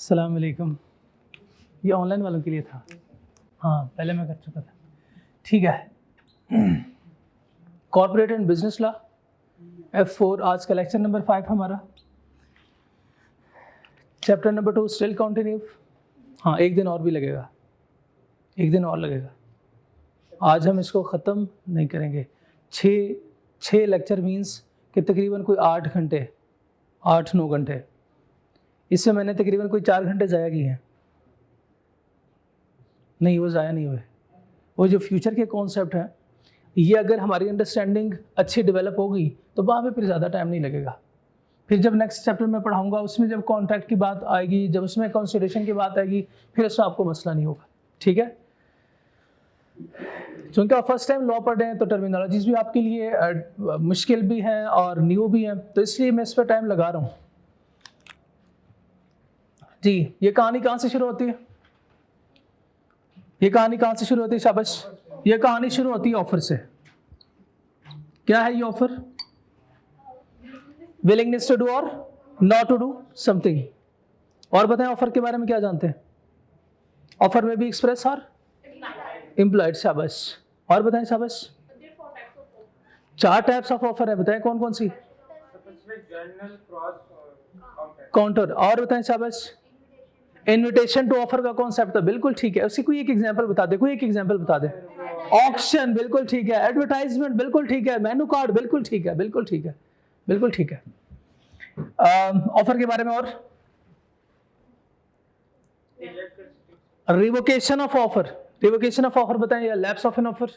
अस्सलाम वालेकुम। ये ऑनलाइन वालों के लिए था। हाँ, पहले मैं कर चुका था। ठीक है। Corporate and business law F4 आज का लेक्चर नंबर 5 हमारा। Chapter number 2 still continue. हाँ, एक दिन और भी लगेगा, एक दिन और लगेगा। आज हम इसको ख़त्म नहीं करेंगे। छः लेक्चर मीन्स कि तकरीबन कोई 8 घंटे 8-9 घंटे। इससे मैंने तकरीबन कोई 4 घंटे ज़ाया किए हैं। नहीं, वो ज़ाया नहीं हुए। वो जो फ्यूचर के कॉन्सेप्ट हैं, ये अगर हमारी अंडरस्टैंडिंग अच्छी डेवलप होगी तो वहाँ पे फिर ज़्यादा टाइम नहीं लगेगा। फिर जब नेक्स्ट चैप्टर में पढ़ाऊँगा उसमें जब कॉन्ट्रैक्ट की बात आएगी, जब उसमें कंसिडरेशन की बात आएगी, फिर उसमें आपको मसला नहीं होगा। ठीक है। चूँकि आप फर्स्ट टाइम लॉ पढ़ रहे हैं तो टर्मिनोलॉजीज भी आपके लिए मुश्किल भी हैं और न्यू भी हैं, तो इसलिए मैं इस पर टाइम लगा रहा हूँ। जी, ये कहानी कहाँ से शुरू होती है? ये कहानी कहाँ से शुरू होती है? शाबाश। ये कहानी शुरू होती है ऑफर से। क्या है ये ऑफर? विलिंगनेस टू डू और नॉट टू डू समथिंग। और बताएं ऑफर के बारे में क्या जानते हैं? ऑफर में भी एक्सप्रेस और इम्प्लॉयड। शाबाश। और बताएं शाबाश। 4 टाइप्स ऑफ ऑफर है, बताएं कौन कौन सी? काउंटर। और बताएं शाबाश। इन्विटेशन टू ऑफर का कॉन्सेप्ट तो बिल्कुल ठीक है। उसकी कोई एक एग्जांपल बता दे, कोई एक एग्जांपल बता दे। ऑक्शन बिल्कुल ठीक है। एडवर्टाइजमेंट बिल्कुल ठीक है। मेनू कार्ड बिल्कुल ठीक है, बिल्कुल ठीक है, बिल्कुल ठीक है। ऑफर के बारे में और revocation of offer. Revocation of offer बताएं या लैप्स ऑफ एन ऑफर।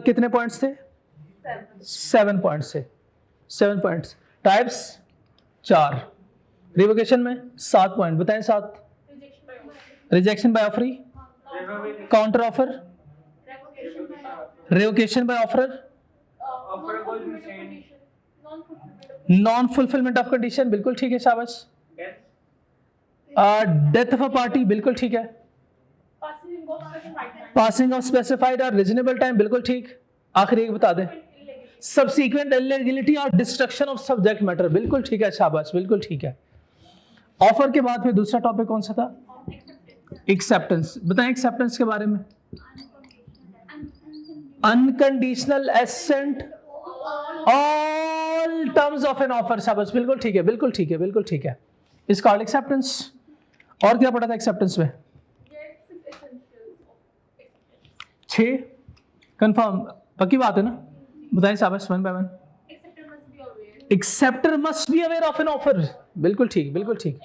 कितने पॉइंट्स थे? 7 पॉइंट्स थे। 7 पॉइंट्स। टाइप्स 4। रिवोकेशन में 7 पॉइंट बताएं। 7। Rejection by offer, counter offer, revocation by offer, non fulfilment of condition बिल्कुल ठीक है। शाबाश। डेथ ऑफ अ पार्टी बिल्कुल ठीक है। पासिंग ऑफ स्पेसिफाइड और रीजनेबल टाइम बिल्कुल ठीक। आखिरी एक बता दें। सबसीक्वेंट इलीगलिटी और डिस्ट्रक्शन ऑफ सब्जेक्ट मैटर बिल्कुल ठीक है। शाबाश, बिल्कुल ठीक है। ऑफर के बाद फिर दूसरा टॉपिक कौन सा था? एक्सेप्टेंस। बताएं एक्सेप्टेंस के बारे में। Unconditional assent all terms of an offer. शाबाश, बिल्कुल ठीक है, बिल्कुल ठीक है, बिल्कुल ठीक है। Is called acceptance. और क्या पढ़ा था एक्सेप्टेंस में? 6 कंफर्म। पक्की बात है ना? बताएं शाबाश। 1 by 1। Acceptor must be aware of an offer. बिल्कुल ठीक, बिल्कुल ठीक।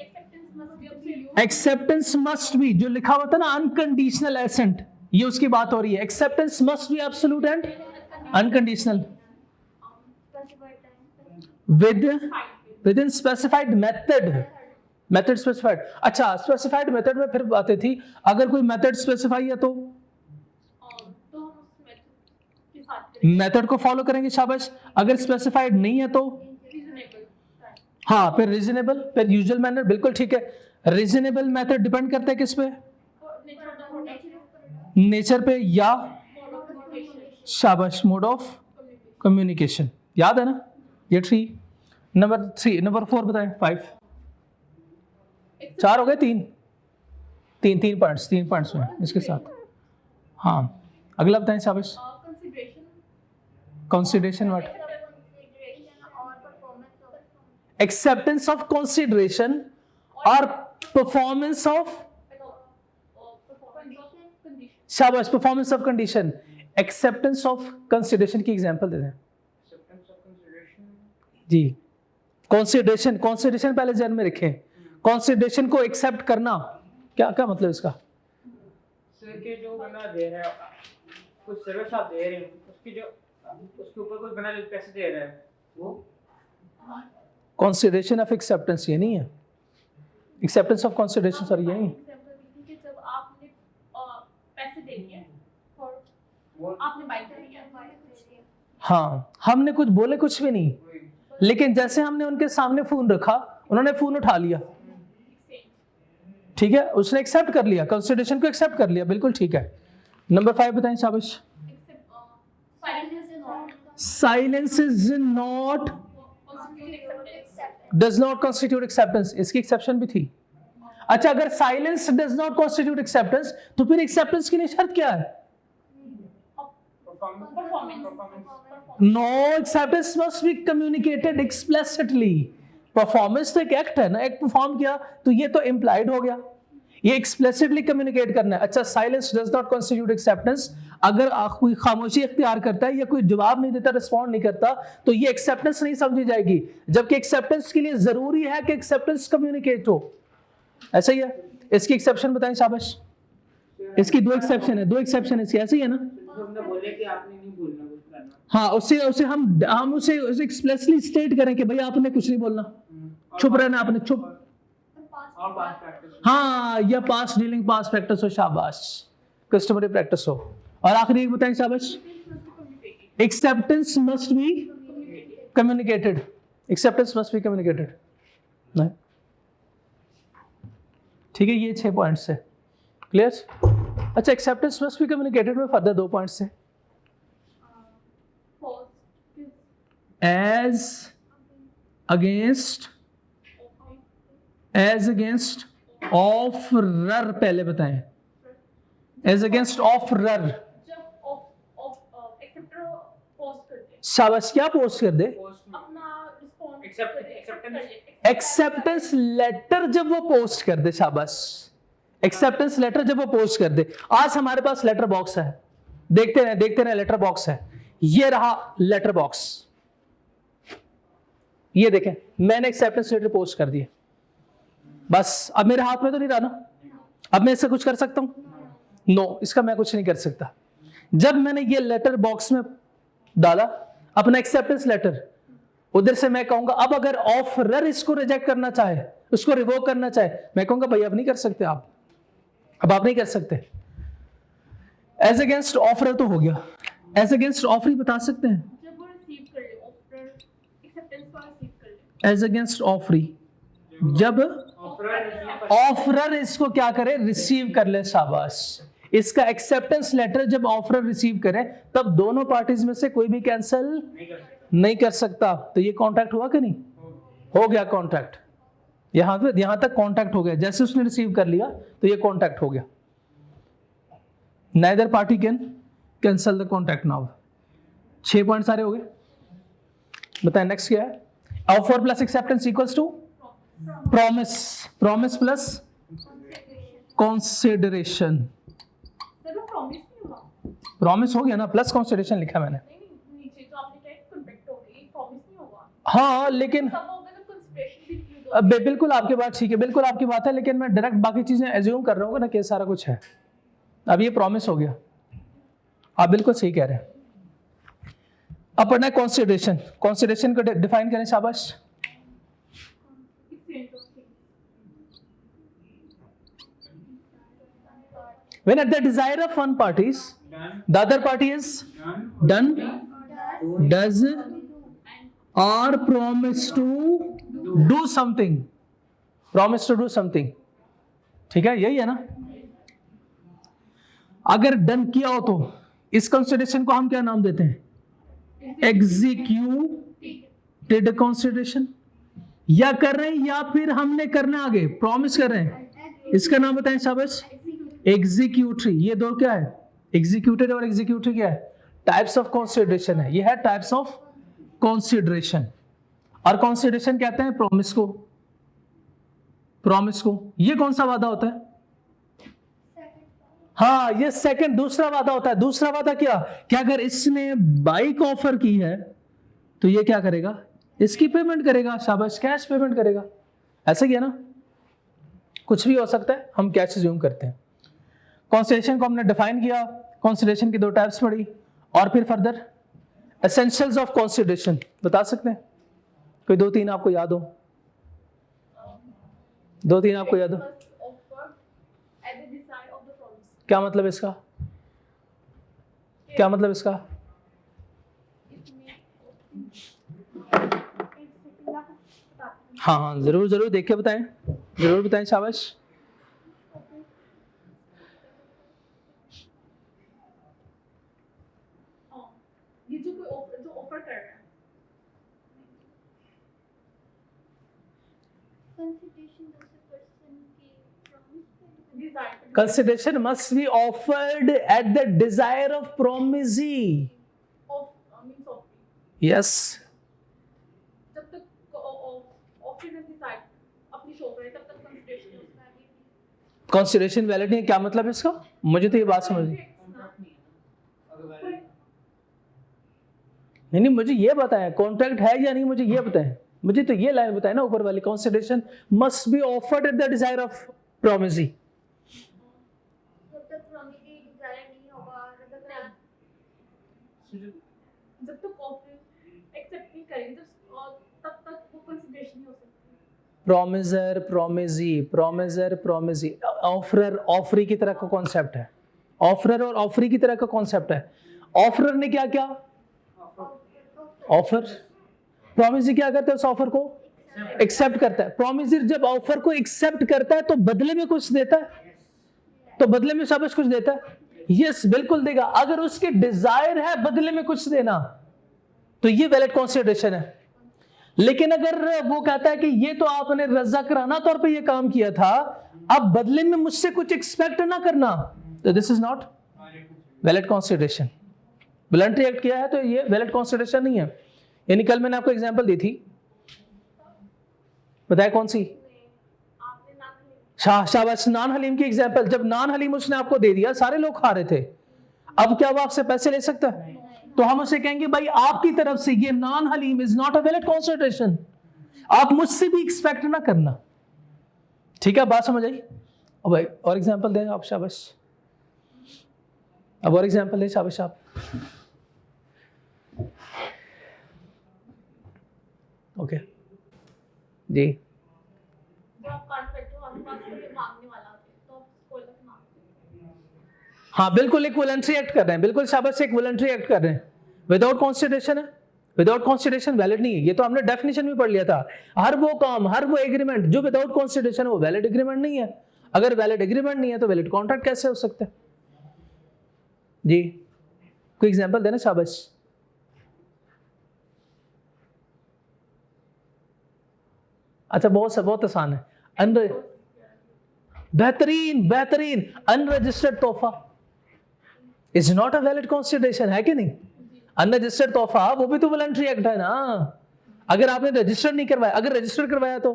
एक्सेप्टेंस मस्ट बी, जो लिखा हुआ था ना अनकंडीशनल एसेंट, ये उसकी बात हो रही है। Acceptance must B absolute and unconditional with in specified method. Method specified. अच्छा, स्पेसिफाइड मेथड में फिर बातें थी। अगर कोई मेथड स्पेसिफाई है तो मेथड को फॉलो करेंगे। शाबाश। अगर स्पेसिफाइड नहीं है तो हाँ, फिर रीजनेबल, फिर यूजुअल मैनर बिल्कुल ठीक है। रीजनेबल मेथड डिपेंड करता है किस पे? नेचर पे या शाबाश मोड ऑफ कम्युनिकेशन। याद है ना ये 3। नंबर 4 बताएं। 5 4 हो गए। 3 पॉइंट्स में इसके साथ। हाँ, अगला बताएं शाबाश। Consideration what? Acceptance of consideration और परफॉर्मेंस ऑफ शाबाश performance of condition. Acceptance of consideration की एग्जांपल दे दें जी। कंसिडरेशन पहले ध्यान में रखें। कंसिडरेशन को एक्सेप्ट करना क्या क्या मतलब इसका? के जो बना दे रहा है, कुछ सर्विस आप दे रहे हैं, उसके ऊपर कोई बना पैसे दे रहा है, वो कंसिडरेशन ऑफ एक्सेप्टेंस ये नहीं है। एक्सेप्टेंस ऑफ कंसिडरेशन सर ये नहीं। जब आपने पैसे दे दिए और आपने बाय कर लिया। हाँ, हमने कुछ बोले कुछ भी नहीं, लेकिन जैसे हमने उनके सामने फोन रखा, उन्होंने फोन उठा लिया। ठीक है, उसने एक्सेप्ट कर लिया, कंसिडरेशन को एक्सेप्ट कर लिया। बिल्कुल ठीक है। नंबर 5 बताएं शाबाश। Silence is not does not constitute acceptance, इसकी एक्सेप्शन भी थी। अच्छा, अगर silence does not constitute acceptance तो फिर एक्सेप्टेंस के लिए शर्त क्या है? No, acceptance must be communicated explicitly. Performance तो एक एक्ट है ना, एक्ट परफॉर्म किया तो ये तो इम्प्लाइड हो गया, ये एक्सप्लिसिटली कम्युनिकेट करना है। अच्छा, silence does not constitute acceptance, अगर कोई खामोशी इख्तियार करता है या कोई जवाब नहीं देता, रिस्पॉन्ड नहीं करता, तो ये एक्सेप्टेंस नहीं समझी जाएगी, जबकि एक्सेप्टेंस के लिए जरूरी है कि एक्सेप्टेंस कम्युनिकेट हो। ऐसा ही है। इसकी एक्सेप्शन बताएं शाबाश। इसकी दो एक्सेप्शन है, दो एक्सेप्शन है इसकी, ऐसे ही है ना? हमने बोले कि आपने नहीं बोलना कुछ करना। हाँ, उससे हम उसे एक्सप्लिसिटली स्टेट करें कि भाई आपने कुछ नहीं बोलना, चुप रहना, आपने चुप। और पास प्रैक्टिस। हाँ, या पास डीलिंग, पास प्रैक्टिस हो, शाबाश, कस्टमरी प्रैक्टिस हो। और आखिरी एक बताएं शाबाश। Acceptance must be communicated, acceptance must be communicated. नहीं, ठीक है, ये 6 पॉइंट्स है, क्लियर? अच्छा, एक्सेप्टेंस मस्ट बी कम्युनिकेटेड में फर्दर 2 पॉइंट्स है। एज अगेंस्ट ऑफरर, पहले बताएं। एज अगेंस्ट ऑफरर, शाबाश, क्या पोस्ट कर दे? एक्सेप्टेंस लेटर जब वो पोस्ट कर दे, शाबाश, एक्सेप्टेंस लेटर जब वो पोस्ट कर दे। आज हमारे पास लेटर बॉक्स है, देखते रहे लेटर बॉक्स है, ये रहा लेटर बॉक्स, ये देखें, मैंने एक्सेप्टेंस लेटर पोस्ट कर दिया, बस अब मेरे हाथ में तो नहीं रहा ना, अब मैं इससे कुछ कर सकता हूं? नो, इसका मैं कुछ नहीं कर सकता। जब मैंने ये लेटर बॉक्स में डाला अपना एक्सेप्टेंस लेटर, उधर से मैं कहूंगा अब अगर ऑफरर इसको रिजेक्ट करना चाहे, उसको रिवोक करना चाहे, मैं कहूंगा भाई अब नहीं कर सकते आप, अब आप नहीं कर सकते। एज अगेंस्ट ऑफरर तो हो गया, एज अगेंस्ट ऑफर बता सकते हैं? जब वो रिसीव कर ले, ऑफर एक्सेप्टेंस को रिसीव कर ले। एज अगेंस्ट ऑफरी, जब ऑफरर इसको क्या करे, रिसीव कर ले, शाबाश। इसका एक्सेप्टेंस लेटर जब ऑफरर रिसीव करे, तब दोनों पार्टीज में से कोई भी कैंसिल नहीं कर सकता। तो ये कॉन्ट्रैक्ट हुआ कि नहीं? हो गया कॉन्ट्रैक्ट, यहां तक कॉन्ट्रैक्ट हो गया। जैसे उसने रिसीव कर लिया तो ये कॉन्ट्रैक्ट हो गया। Neither party can cancel the contract now. 6 point सारे हो गए। बताएं नेक्स्ट क्या है? Offer plus acceptance equals to promise, promise plus consideration. Promise हो गया ना, प्लस कंसीडरेशन लिखा मैंने। नीचे तो आपने क्या कॉन्ट्रैक्ट हो गई, प्रॉमिस नहीं होगा। हाँ, लेकिन सब हो गया तो कंसिडरेशन भी इंक्लूड हो। बिल्कुल आपकी बात ठीक है, बिल्कुल आपकी बात है, लेकिन मैं डायरेक्ट बाकी चीजें एज्यूम कर रहा हूँ ना कि सारा कुछ है। अब ये प्रॉमिस हो गया, आप बिल्कुल सही कह रहे हैं। अब पढ़ना है कंसीडरेशन। कंसीडरेशन को डिफाइन करें, शाबाश। When at the desire of one parties, the other party is done, does, or promise to do something. Promise to do something. ठीक है, यही है ना? अगर डन किया हो तो इस कंसिडरेशन को हम क्या नाम देते हैं? Executed consideration. या कर रहे हैं या फिर हमने करना आगे, प्रॉमिस कर रहे हैं, इसका नाम बताएं शाबाश, एग्जीक्यूटरी। ये दो क्या है? एग्जीक्यूटेड और एग्जीक्यूटरी क्या है? टाइप्स ऑफ कंसिडरेशन है। ये है टाइप्स ऑफ कंसिडरेशन। और कंसिडरेशन कहते हैं प्रॉमिस को, प्रॉमिस को। ये कौन सा वादा होता है? हाँ, ये सेकंड, दूसरा वादा होता है। दूसरा वादा क्या? कि अगर इसने बाइक ऑफर की है तो ये क्या करेगा? इसकी पेमेंट करेगा, शाबाश, कैश पेमेंट करेगा। ऐसा ही है ना? कुछ भी हो सकता है, हम कैश अज्यूम करते हैं। कंसिडरेशन को हमने डिफाइन किया, कंसिडरेशन की 2 टाइप्स पढ़ी, और फिर फर्दर एसेंशियल्स ऑफ कंसिडरेशन बता सकते हैं? कोई 2-3 आपको याद हो? 2-3 आपको याद हो? क्या मतलब इसका? क्या मतलब इसका? हाँ हाँ, जरूर जरूर, देख के बताएं, जरूर बताएं, शाबाश। ये जो ऑफर कर रहा है, Consideration must be offered at the desire of promisee. Yes. जब तक ऑफिस एंड डिसाइड अपनी शॉप रहे तब तक कंसिडरेशन उसका है। Consideration valid नहीं है, क्या मतलब है इसका? मुझे तो ये बात समझ नहीं। नहीं मुझे ये बताएं कॉन्ट्रैक्ट है या नहीं, मुझे ये बताएं। मुझे तो ये लाइन बताएं ना ऊपर वाली, consideration must be offered at the desire of promisee. जब तक प्रॉमिसी डिजायर नहीं होगा, जब तक ऑफर एक्सेप्ट नहीं करेंगे तब तक वो कंसिडरेशन नहीं हो सकती। प्रोमिसर प्रोमिसी ऑफरर ऑफरी की तरह का कॉन्सेप्ट है। ऑफरर और ऑफरी की तरह का कॉन्सेप्ट है। ऑफरर ने क्या किया? ऑफर। प्रोमिसी क्या करता है? उस ऑफर को एक्सेप्ट करता है। प्रोमिसर जब ऑफर को एक्सेप्ट करता है तो बदले में कुछ देता है, तो बदले में सब कुछ देता है। यस बिल्कुल देगा। अगर उसकी डिजायर है बदले में कुछ देना तो ये वैलिड कंसीडरेशन है। लेकिन अगर वो कहता है कि ये तो आपने रज़ाकराना तौर पे ये काम किया था, अब बदले में मुझसे कुछ एक्सपेक्ट ना करना, तो this is not valid consideration. Voluntary act किया है तो ये वैलिड कंसीडरेशन नहीं है। यानी कल मैंने आपको एग्जांपल दी थी, बताया कौन सी? शाबाश, नान हलीम की एग्जांपल। जब नान हलीम उसने आपको दे दिया, सारे लोग खा रहे थे, अब क्या वो आपसे पैसे ले सकता है? तो हम उसे कहेंगे भाई आपकी तरफ से ये नान हलीम is not a valid consideration, आप मुझसे भी एक्सपेक्ट ना करना। ठीक है, बात समझ आई? अब और एग्जांपल दें आप, शाबाश। अब और एग्जांपल दें, शाबाश आप। ओके जी। जब आप कॉन्ट्रैक्ट हो आपके पास कोई मांगने वाला होता है तो कोई लोग मांगते हैं। हाँ बिल्कुल, एक वॉलंटरी एक्ट कर रहे हैं, बिल्कुल शाबाश, एक वॉलंटरी एक्ट कर रहे हैं। विदाउट कॉन्सिडरेशन है, विदाउट कॉन्सिडरेशन वैलिड नहीं है। ये तो हमने डेफिनेशन में पढ़ लिया था। हर वो काम, हर वो एग्रीमेंट जो विदाउट कॉन्सिडरेशन है वो वैलिड एग्रीमेंट नहीं है। अगर वैलिड एग्रीमेंट नहीं है तो वैलिड कॉन्ट्रैक्ट कैसे हो सकता है? जी कोई एग्जांपल देना, शाबाश। अच्छा बहुत आसान है। बेहतरीन अनरजिस्टर्ड तोहफा is not a valid consideration, है कि नहीं? अनरजिस्टर्ड तोहफा वो भी तो वॉलंटरी एक्ट है ना। अगर आपने रजिस्टर नहीं करवाया, अगर रजिस्टर करवाया तो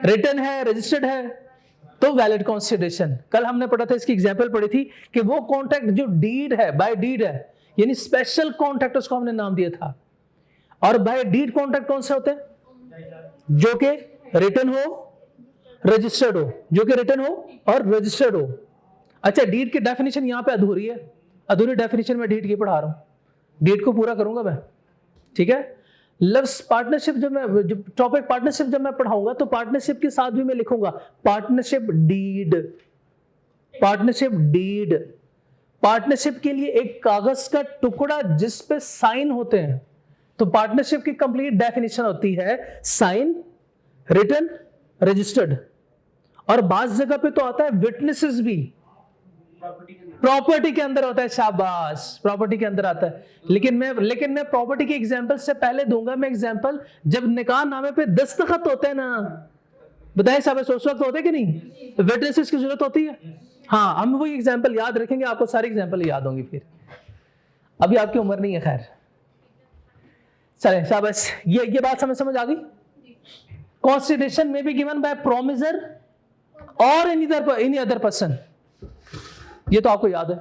रिटर्न है, रजिस्टर्ड है, तो वैलिड कंसीडरेशन। कल हमने पढ़ा था, इसकी एग्जांपल पढ़ी थी कि वो कॉन्ट्रैक्ट जो डीड है, बाय डीड है, यानी स्पेशल कॉन्ट्रैक्ट उसको हमने नाम दिया था। और बाय डीड कॉन्ट्रैक्ट कौन से होते हैं? जो कि रिटर्न हो, रजिस्टर्ड हो, जो कि रिटर्न हो और रजिस्टर्ड हो। अच्छा, डीड की डेफिनेशन यहाँ पे अधूरी है, अधूरी डेफिनेशन में डीड की पढ़ा रहा हूं, डीड को पूरा करूंगा मैं। ठीक है, लव्स पार्टनरशिप जब मैं टॉपिक पार्टनरशिप जब मैं पढ़ाऊंगा तो पार्टनरशिप के साथ भी मैं लिखूंगा partnership deed. Partnership deed partnership के लिए एक कागज का टुकड़ा जिस पे साइन होते हैं। तो पार्टनरशिप की कंप्लीट डेफिनेशन होती है साइन, रिटन, रजिस्टर्ड, और बास जगह पे तो आता है विटनेसेस भी, प्रॉपर्टी के अंदर होता है। शाबाश, प्रॉपर्टी के अंदर आता है। लेकिन मैं प्रॉपर्टी के एग्जांपल से पहले दूंगा मैं एग्जांपल जब निकाह नामे पे दस्तखत होते हैं ना, बताएं शाबाश, उस वक्त होते कि नहीं? तो विटनेसेस की जरूरत होती है। हाँ, हम वही एग्जांपल याद रखेंगे, आपको सारी एग्जांपल याद होंगी। फिर अभी आपकी उम्र नहीं है, खैर चले, शाबाश। ये बात समझ आ गई? Consideration may be given by promisor or any other person. ये तो आपको याद है,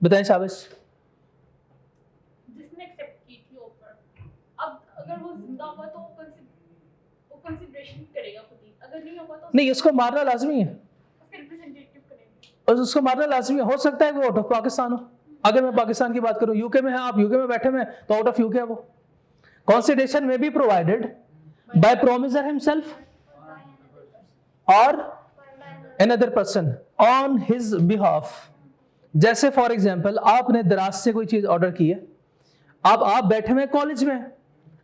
बताएं शाबाश। जिसने एक्सेप्ट की थी ऑफर, अब अगर वो जिंदा हुआ तो वो कंसीडरेशन करेगा खुद ही, अगर नहीं होगा तो नहीं, उसको मारना लाजमी है, उसके रिप्रेजेंटेटिव करेंगे। और उसको मारना लाजमी है। हो सकता है वो आउट ऑफ पाकिस्तान हो। अगर मैं पाकिस्तान की बात करूं, यूके में है, आप यूके में बैठे में, तो आउट ऑफ यूके है वो। Consideration may be provided by promisor himself or another person on his behalf. जैसे फॉर एग्जाम्पल आपने दराज से कोई चीज ऑर्डर की है, अब आप बैठे हुए कॉलेज में,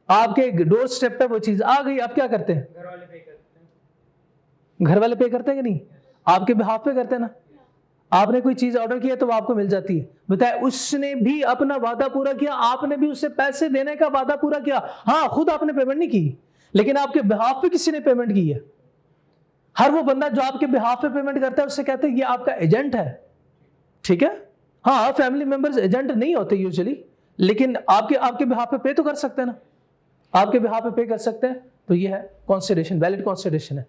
आपके डोर स्टेप पे वो चीज आ गई, आप क्या करते हैं? घर वाले पे करते हैं। घर वाले पे करते हैं कि नहीं? आपके बिहाफ पे करते हैं ना। आपने कोई चीज ऑर्डर किया तो वो आपको मिल जाती है। बताए, उसने भी अपना वादा पूरा किया, आपने भी उसे पैसे देने का वादा पूरा किया। हाँ, खुद आपने पेमेंट नहीं की, लेकिन आपके बिहाफ पे किसी ने पेमेंट की है। हर वो बंदा जो आपके बिहाफ पे पेमेंट करता है उससे कहते हैं ये आपका एजेंट है, ठीक है। हाँ, फैमिली मेंबर्स एजेंट नहीं होते यूजुअली, लेकिन आपके बिहाफ पे पे तो कर सकते हैं ना, आपके बिहाफ पे पे कर सकते हैं। तो ये है कंसीडरेशन, वैलिड कंसीडरेशन है।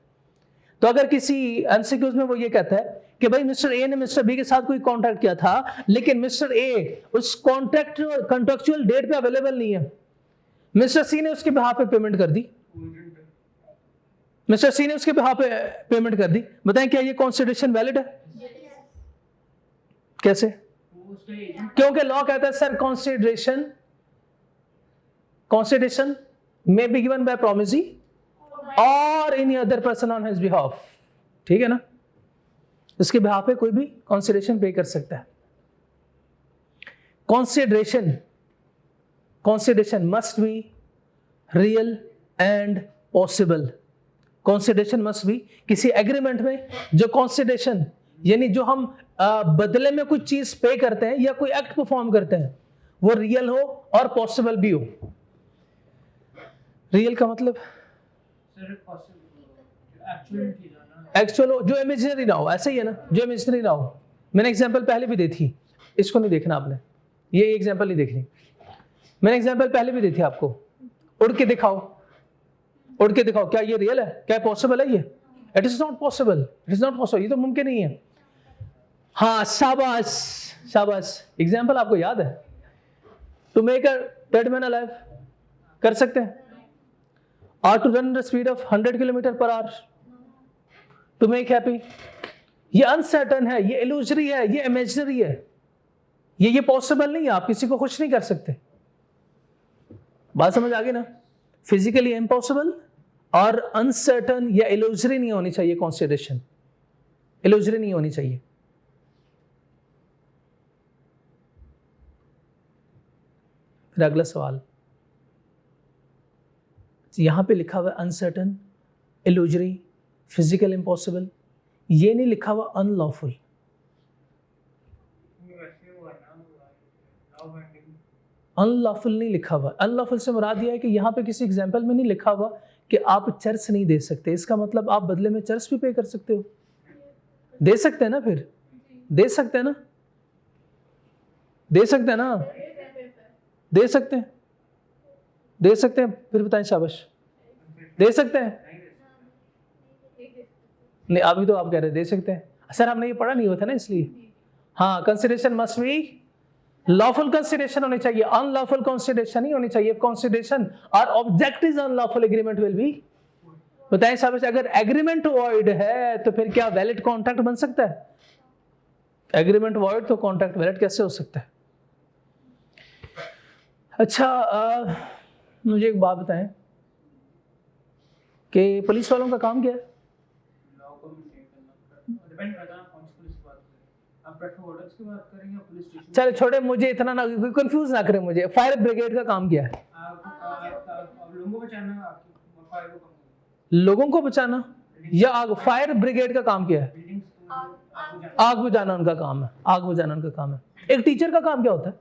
तो अगर किसी एमसीक्यूज में वो ये कहता है कि भाई मिस्टर ए ने मिस्टर बी के साथ कोई कॉन्ट्रैक्ट किया था, लेकिन मिस्टर ए उस कॉन्ट्रैक्चुअल डेट पे अवेलेबल नहीं है, मिस्टर सी ने उसके बिहाफ पे पेमेंट कर दी, मिस्टर सी ने उसके बिहाफ पे पेमेंट कर दी, बताएं क्या ये कंसीडरेशन वैलिड है? कैसे? क्योंकि लॉ कहता है sir consideration may be given by promisee or any other person on his behalf, ठीक है ना, इसके बिहाफ पे कोई भी कंसीडरेशन पे कर सकता है। Consideration must be real and possible. Consideration must be किसी एग्रीमेंट में जो कंसीडरेशन यानी जो हम बदले में कुछ चीज पे करते हैं या कोई एक्ट परफॉर्म करते हैं वो रियल हो और पॉसिबल भी हो। रियल का मतलब एक्चुअल हो, जो इमेजिनरी ना हो, ऐसे ही है ना, जो इमेजिनरी ना हो। मैंने एग्जांपल पहले भी दी थी, इसको नहीं देखना आपने, ये एग्जांपल नहीं देखनी, मैंने एग्जांपल पहले भी दी थी आपको। उड़ के दिखाओ, उड़ के दिखाओ, क्या ये रियल है? क्या पॉसिबल है? ये it is not possible, it is not possible, ये तो मुमकिन नहीं है। हाँ, शाबाश शाबाश, एग्जांपल आपको याद है। To make a dead man alive, कर सकते हैं। or to run the speed of 100 kilometre per hour to make happy, ये अनसर्टन है, ये इल्यूजरी है, ये इमेजिनरी है, ये पॉसिबल नहीं है, आप किसी को खुश नहीं कर सकते। बात समझ आ गई ना? फिजिकली इम्पॉसिबल और अनसर्टन या इल्यूजरी नहीं होनी चाहिए कंसीडरेशन, इल्यूजरी नहीं होनी चाहिए। फिर अगला सवाल, यहां पे लिखा हुआ अनसर्टन, इल्यूजरी, फिजिकल इम्पॉसिबल, ये नहीं लिखा हुआ अनलॉफुल। अनलॉफुल नहीं लिखा हुआ। अनलॉफुल से मुराद यह है कि यहाँ पे किसी एग्जाम्पल में नहीं लिखा हुआ कि आप चर्च नहीं दे सकते, इसका मतलब आप बदले में चर्च भी पे कर सकते हो। दे सकते हैं ना, फिर दे सकते हैं ना, दे सकते हैं ना, दे सकते हैं, दे सकते हैं। फिर बताएं, शाबाश, दे सकते हैं? नहीं, अभी तो आप कह रहे दे सकते हैं। सर हमने ये पढ़ा नहीं हुआ था ना, इसलिए। हाँ, consideration must be lawful consideration होनी चाहिए, अनलॉफुल कंसीडरेशन नहीं होनी चाहिए। कंसीडरेशन और object is unlawful, agreement will be. बताएं शाबाश, अगर एग्रीमेंट वॉइड है तो फिर क्या वैलिड कॉन्ट्रैक्ट बन सकता है? एग्रीमेंट वॉइड तो कॉन्ट्रैक्ट वैलिड कैसे हो सकता है? अच्छा, मुझे एक बात बताएं कि पुलिस वालों का काम क्या है? चलो छोड़े, मुझे इतना ना कंफ्यूज ना करें मुझे। फायर ब्रिगेड का काम क्या है? लोगों को बचाना या आग? फायर ब्रिगेड का काम क्या है? आग बुझाना उनका काम है, आग बुझाना उनका काम है। एक टीचर का काम क्या होता है?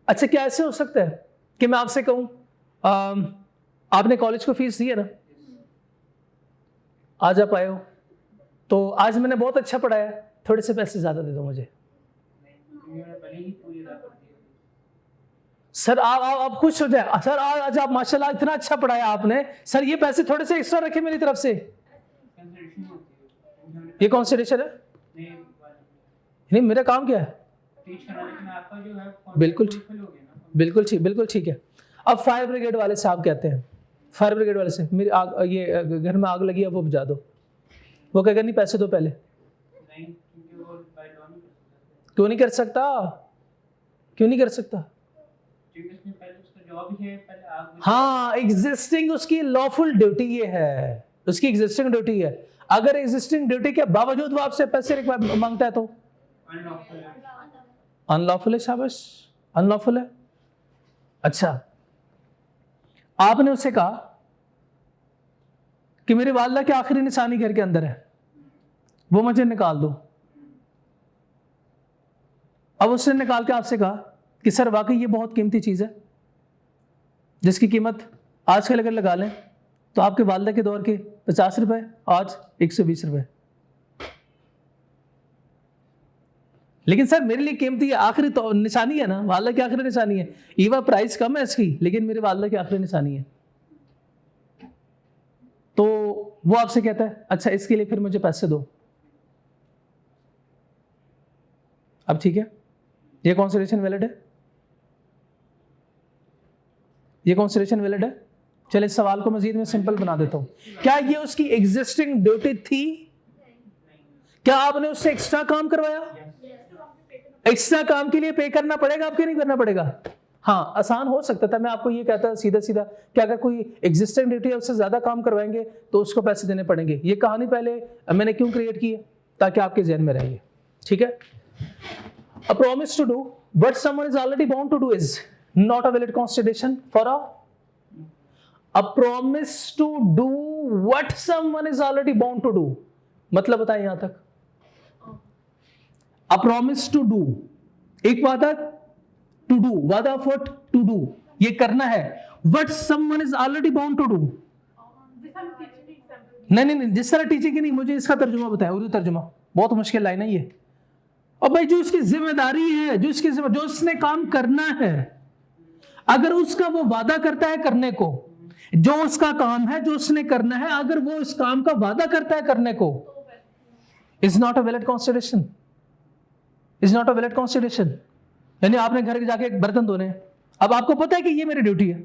अच्छा, क्या ऐसे हो सकता है कि मैं आपसे कहूं आपने कॉलेज को फीस दी है ना, आज आप आए हो तो आज मैंने बहुत अच्छा पढ़ाया, थोड़े से पैसे ज्यादा दे दो मुझे। सर आप खुश हो जाए, सर आज आप माशाल्लाह इतना अच्छा पढ़ाया आपने, सर ये पैसे थोड़े से एक्स्ट्रा रखे मेरी तरफ से। ये कंसीडरेशन है? नहीं, मेरा काम क्या है? बिल्कुल ठीक, बिल्कुल ठीक, बिल्कुल ठीक है। अब फायर ब्रिगेड वाले साहब कहते हैं, फायर ब्रिगेड वाले से मेरी आग, ये घर में आग लगी है, वो बुझा दो। वो कहेगा नहीं, पैसे दो पहले। क्यों नहीं कर सकता? क्यों नहीं कर सकता? हाँ, एग्जिस्टिंग उसकी लॉफुल ड्यूटी ये है, उसकी एग्जिस्टिंग ड्यूटी है। अगर एग्जिस्टिंग ड्यूटी के बावजूद वो आपसे पैसे मांगता है तो अनलॉफुल है। शाबाश, अनलॉफुल है। अच्छा, आपने उससे कहा कि मेरी वालदा की आखिरी निशानी घर के अंदर है, वो मुझे निकाल दो। अब उसने निकाल के आपसे कहा कि सर वाकई ये बहुत कीमती चीज है जिसकी कीमत आज कल अगर लगा लें तो आपके वालदा के दौर के 50 रुपए, आज 120 रुपए। लेकिन सर मेरे लिए कीमती आखिरी तो निशानी है ना, वालदा की आखिरी निशानी है। ईवा प्राइस कम है इसकी, लेकिन मेरे वालदा की आखिरी निशानी है। तो वो आपसे कहता है अच्छा इसके लिए फिर मुझे पैसे दो। अब ठीक है, ये कंसिडरेशन वैलिड है, ये कंसिडरेशन वैलिड है। चलिए इस सवाल को मजीद में सिंपल बना देता हूं। क्या ये उसकी एग्जिस्टिंग ड्यूटी थी? क्या आपने उससे एक्स्ट्रा काम करवाया? एक्स्ट्रा काम के लिए पे करना पड़ेगा आपके, नहीं करना पड़ेगा? हाँ, आसान हो सकता था मैं आपको ये कहता सीधा सीधा कि अगर कोई एग्जिस्टिंग ड्यूटी है उससे ज्यादा काम करवाएंगे तो उसको पैसे देने पड़ेंगे। ये कहानी पहले मैंने क्यों क्रिएट की है? ताकि आपके जहन में रहे। ठीक है, a promise to do what someone is already bound to do is not a valid consideration for a promise to do what someone is already bound to do। मतलब बताएं यहां तक। a promise to do, एक वादा to do, वादा of what to do, ये करना है। what someone is already bound to do, नहीं, जिस तरह टीचिंग की नहीं, मुझे इसका तर्जुमा बताएं, उर्दू तर्जुमा। बहुत मुश्किल लाइन है ये। और भाई जो उसकी जिम्मेदारी है, जो उसने काम करना है, अगर उसका वो वादा करता है करने को, जो उसका काम है जो उसने करना है, अगर वो इस काम का वादा करता है करने को, is not a valid consideration, is not a valid consideration. यानी आपने घर जाके एक बर्तन धोने, अब आपको पता है कि ये मेरी ड्यूटी है,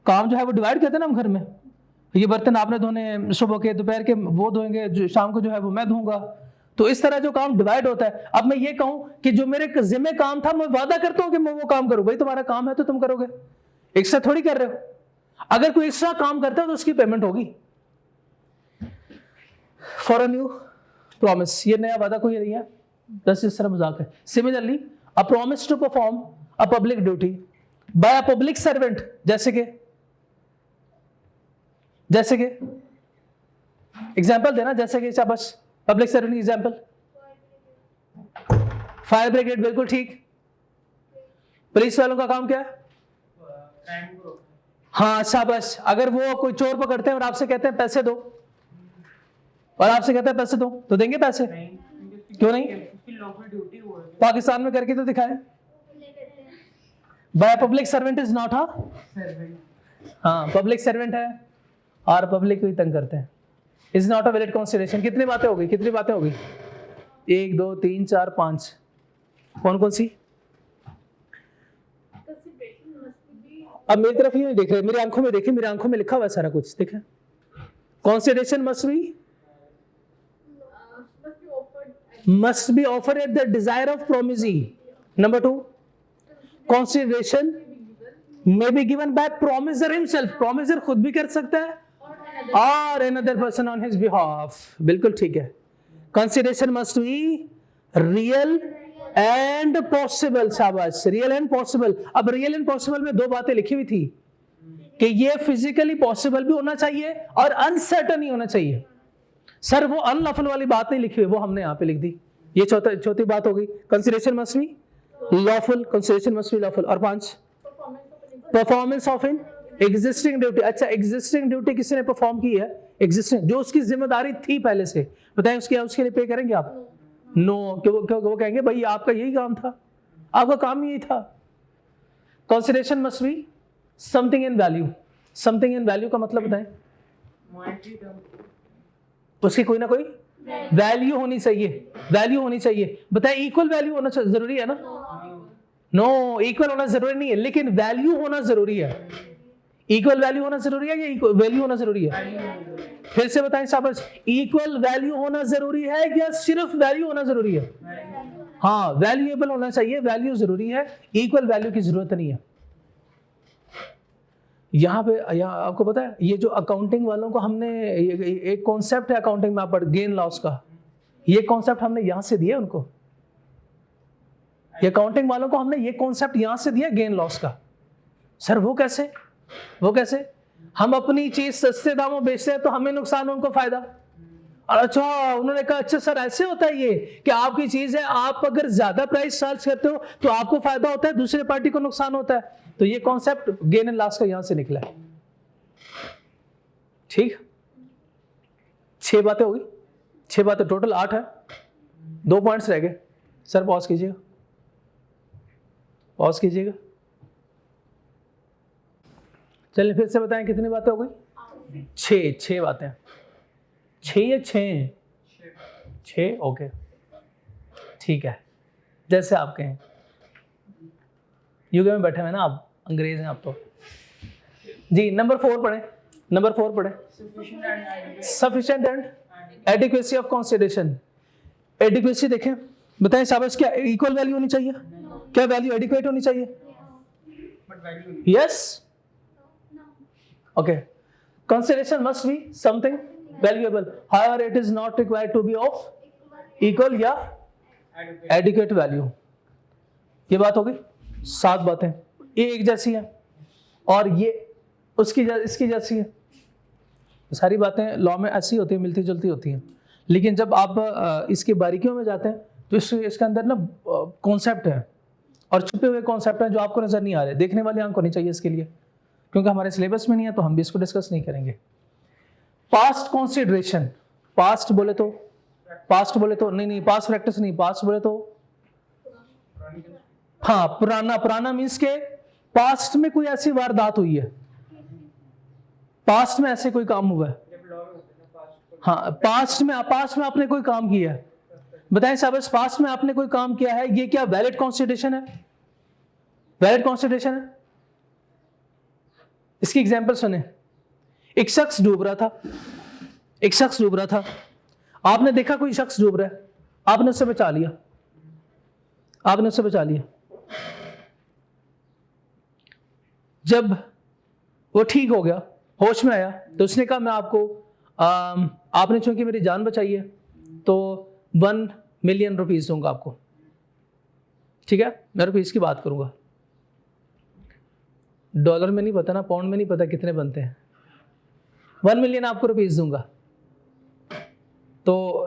काम जो है वो डिवाइड करते हैं ना हम घर में, ये बर्तन आपने धोने, सुबह के दोपहर के वो धोएंगे, शाम को जो है वो मैं धोऊंगा। तो इस तरह जो काम डिवाइड होता है। अब मैं ये कहूं कि जो मेरे जिम्मे काम था, मैं वादा करता हूं कि मैं वो काम करूं। भाई तुम्हारा काम है तो तुम करोगे, एक्स्ट्रा थोड़ी कर रहे हो। अगर कोई एक्स्ट्रा काम करता है तो उसकी पेमेंट होगी फॉर अ न्यू प्रॉमिस। ये नया वादा कोई नहीं है, बस इस तरह मजाक है। Similarly a promise to perform a public duty by a public servant, जैसे कि एग्जाम्पल देना, जैसे कि शाबाश, public servant example, fire brigade, बिल्कुल ठीक। पुलिस वालों का काम क्या है? हाँ शाबाश, अगर वो कोई चोर पकड़ते हैं और आपसे कहते हैं पैसे दो, और आपसे कहते हैं पैसे दो, तो देंगे पैसे? क्यों नहीं? पाकिस्तान में करके तो दिखाए। By public servant is not अ, हाँ पब्लिक सर्वेंट है और पब्लिक को ही तंग करते हैं, is not a valid consideration. कितनी बातें हो गई? 1 2 3 4 5, कौन कौन सी? अब मेरी तरफ ही नहीं देख रहे, मेरी आंखों में देखिए, मेरी आंखों में लिखा हुआ है सारा कुछ, देखें। Consideration must be offered at the desire of promisee. Number 2, consideration may be given by promiser himself, promiser खुद भी कर सकता है और another person on his behalf, बिल्कुल ठीक है। Consideration must be real and possible, शाबाश, real and possible। अब real and possible में 2 बातें लिखी हुई थी कि ये फिजिकली पॉसिबल भी होना चाहिए और अनसर्टन ही होना चाहिए। सर वो अनलॉफुल वाली बात नहीं लिखी हुई, वो हमने यहाँ पे लिख दी। ये चौथी बात हो गई। Consideration must be lawful, consideration must be lawful. और 5, performance of an existing duty. अच्छा, एग्जिस्टिंग ड्यूटी किसी ने परफॉर्म की है, एग्जिस्टिंग जो उसकी जिम्मेदारी थी पहले से, बताएं उसके लिए पे करेंगे आप? नो, वो कहेंगे भाई आपका यही काम था, आपका काम यही था। Consideration must be something in value. Something in value का मतलब बताएं? उसकी कोई ना कोई वैल्यू होनी चाहिए, वैल्यू होनी चाहिए। बताएं इक्वल वैल्यू होना जरूरी है ना? नो, इक्वल होना जरूरी नहीं है, लेकिन वैल्यू होना जरूरी है। इक्वल वैल्यू होना जरूरी है या वैल्यू होना जरूरी है? फिर से बताएं शाबाश, इक्वल वैल्यू होना जरूरी है या सिर्फ वैल्यू होना जरूरी है? हाँ, वैल्यूएबल होना चाहिए, वैल्यू जरूरी है, इक्वल वैल्यू की जरूरत नहीं है। यहाँ आपको पता है, ये जो अकाउंटिंग वालों को हमने एक कॉन्सेप्ट है अकाउंटिंग में पर गेन लॉस का, ये कॉन्सेप्ट हमने यहाँ से दिया उनको। ये अकाउंटिंग वालों को हमने ये कॉन्सेप्ट यहाँ से दिया गेन लॉस का। सर वो कैसे? हम अपनी चीज सस्ते दामों बेचते हैं तो हमें नुकसान, उनको फायदा। अच्छा, उन्होंने कहा अच्छा सर ऐसे होता है ये कि आपकी चीज है, आप अगर ज्यादा प्राइस चार्ज करते हो तो आपको फायदा होता है, दूसरे पार्टी को नुकसान होता है। तो ये कॉन्सेप्ट गेन एंड लॉस का यहां से निकला है। ठीक, 6 बातें होगी, 6 बातें टोटल 8 है, 2 पॉइंट्स रह गए। सर पॉज कीजिएगा, पॉज कीजिएगा। चलिए फिर से बताएं कितनी बातें हो गई? 6 बातें। 6 या 6? 6, ओके ठीक है, जैसे आप कहें। यूके में बैठे हुए ना आप, अंग्रेज हैं आप तो। जी नंबर 4 पढ़े, नंबर 4 पढ़े। Sufficient and adequacy of consideration. Adequacy देखें, बताएं साहब, क्या इक्वल वैल्यू होनी चाहिए? क्या वैल्यू एडिक्वेट होनी चाहिए? Yes, okay. Consideration must be something valuable, however it is not required to be of equal या adequate value। ये बात हो गई। 7 बातें, ये एक जैसी है और ये इसकी जैसी है। सारी बातें लॉ में ऐसी होती है, मिलती जुलती होती हैं, लेकिन जब आप इसकी बारीकियों में जाते हैं तो इसके अंदर ना कॉन्सेप्ट है और छुपे हुए कॉन्सेप्ट हैं जो आपको नजर नहीं आ रहे। देखने वाली आंख होनी चाहिए इसके लिए, क्योंकि हमारे सिलेबस में नहीं है तो हम भी इसको डिस्कस नहीं करेंगे। पास्ट कंसीडरेशन, पास्ट बोले तो नहीं, पास्ट प्रैक्टिस नहीं, पास्ट बोले तो हाँ पुराना मीन्स के पास्ट में कोई ऐसी वारदात हुई है, पास्ट में ऐसे कोई काम हुआ है। हाँ, पास्ट में आपने कोई काम किया है। बताएं साहब, पास्ट में आपने कोई काम किया है, ये क्या वैलिड कंसीडरेशन है? वैलिड कंसीडरेशन है। इसकी एग्जांपल सुने। एक शख्स डूब रहा था, आपने देखा कोई शख्स डूब रहा है, आपने उससे बचा लिया। जब वो ठीक हो गया, होश में आया, तो उसने कहा मैं आपको आपने चूंकि मेरी जान बचाई है तो 1 मिलियन रुपीज दूंगा आपको। ठीक है, मैं रुपीज की बात करूंगा, डॉलर में नहीं पता ना, पाउंड में नहीं पता कितने बनते हैं। 1 मिलियन आपको रुपीज दूंगा। तो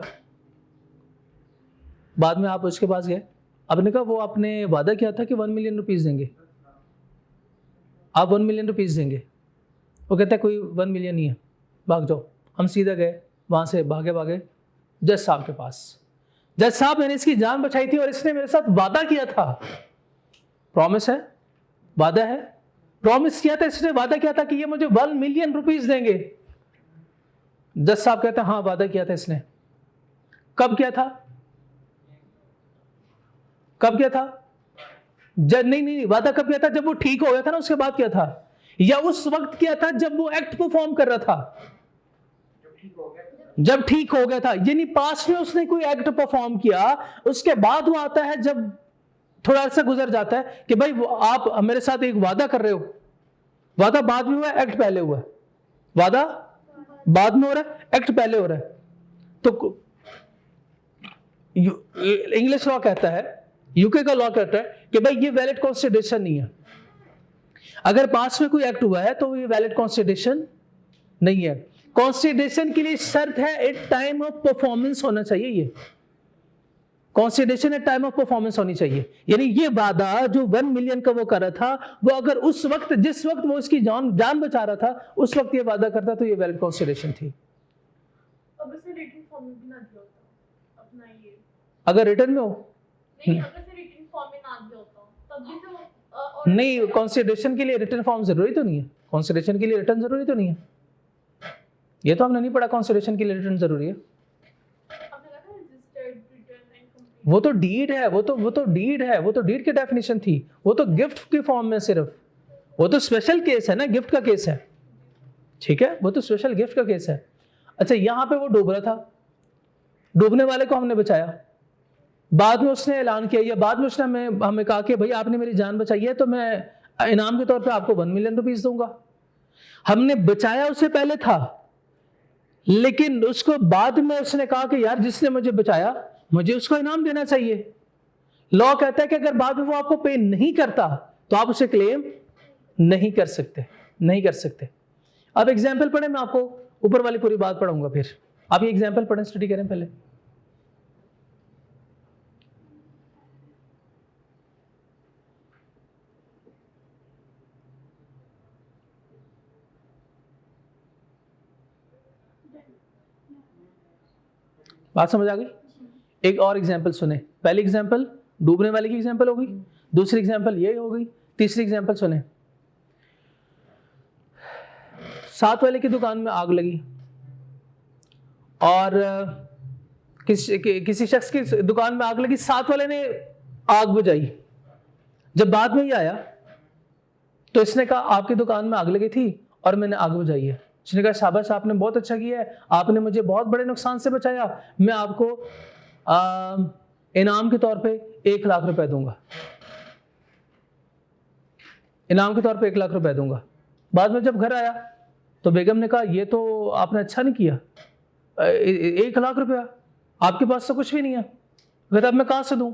बाद में आप उसके पास गए, आपने कहा वो आपने वादा किया था कि 1 मिलियन रुपीज देंगे, आप 1 मिलियन रुपीज देंगे। वो कहता है कोई 1 मिलियन नहीं है, भाग जाओ। हम सीधा गए, वहां से भागे जज साहब के पास। जज साहब, मैंने इसकी जान बचाई थी और इसने मेरे साथ वादा किया था। प्रॉमिस है, वादा है, प्रॉमिस किया था इसने, वादा किया था कि ये मुझे 1 मिलियन रुपीज देंगे। जज साहब कहते हैं हाँ वादा किया था इसने। कब किया था? नहीं, वादा कब किया था? जब वो ठीक हो गया था ना, उसके बाद किया था, या उस वक्त किया था जब वो एक्ट परफॉर्म कर रहा था? जब ठीक हो गया था, यानी पास्ट में उसने कोई एक्ट परफॉर्म किया, उसके बाद वो आता है जब थोड़ा सा गुजर जाता है कि भाई आप मेरे साथ एक वादा कर रहे हो। वादा बाद में हुआ, एक्ट पहले हुआ। वादा बाद में हो रहा है, एक्ट पहले हो रहा है। तो इंग्लिश लॉ कहता है, यूके का लॉ कहता है कि भाई ये वैलिड कंसीडरेशन नहीं है। अगर पास में कोई एक्ट हुआ है तो ये वैलिड कंसीडरेशन नहीं है। कंसीडरेशन के लिए शर्त है एट टाइम ऑफ परफॉर्मेंस होना चाहिए। ये consideration at time of performance होनी चाहिए, यानी ये वादा जो 1 मिलियन का वो कर रहा था, वो अगर उस वक्त जिस वक्त वो इसकी जान बचा रहा था उस वक्त ये वादा करता तो ये वैलिड कंसीडरेशन थी। अब इसे रिटन फॉर्म में भी ना दिया होता अपना ये, अगर रिटर्न में हो नहीं, अगर से रिटन फॉर्म में ना दिया होता तब भी से वो नहीं, कंसीडरेशन के लिए रिटर्न फॉर्म जरूरी तो नहीं है। कंसीडरेशन के लिए रिटर्न जरूरी तो नहीं है, ये तो हमने नहीं पढ़ा कंसीडरेशन के लिए रिटर्न जरूरी है। वो तो डीड है, वो तो डीड है, वो तो डीड की डेफिनेशन थी, वो तो गिफ्ट की फॉर्म में सिर्फ, वो तो स्पेशल केस है ना, गिफ्ट का केस है। ठीक है, वो तो स्पेशल गिफ्ट का केस है। अच्छा, यहां पे वो डूब रहा था, डूबने वाले को हमने बचाया, बाद में उसने ऐलान किया या बाद में उसने हमें कहा कि भाई आपने मेरी जान बचाई है तो मैं इनाम के तौर पे आपको 1 मिलियन रुपीस दूंगा। हमने बचाया उससे पहले था, लेकिन उसको बाद में उसने कहा कि यार जिसने मुझे बचाया मुझे उसको इनाम देना चाहिए। लॉ कहता है कि अगर बाद में वो आपको पे नहीं करता तो आप उसे क्लेम नहीं कर सकते। अब एग्जाम्पल पढ़े, मैं आपको ऊपर वाली पूरी बात पढ़ाऊंगा फिर। आप ये एग्जाम्पल पढ़ें, स्टडी करें पहले। बात समझ आ गई? एक और एग्जाम्पल सुने। पहली एग्जाम्पल डूबने वाले की एग्जाम्पल हो गई, दूसरी एग्जाम्पल ये हो गई, तीसरी एग्जाम्पल सुने। 7 वाले की दुकान में आग लगी और किसी शख्स की दुकान में आग लगी, 7 वाले ने आग बुझाई। जब बाद में ही आया तो इसने कहा आपकी दुकान में आग लगी थी और मैंने आग बुझाई है। इसने कहा शाबाश, आपने बहुत अच्छा किया है, आपने मुझे बहुत बड़े नुकसान से बचाया, मैं आपको इनाम के तौर पे 1 लाख रुपए दूंगा, इनाम के तौर पे 1 लाख रुपए दूंगा। बाद में जब घर आया तो बेगम ने कहा ये तो आपने अच्छा नहीं किया, 1 लाख रुपया आपके पास तो कुछ भी नहीं है। कहता अब मैं कहां से दूं?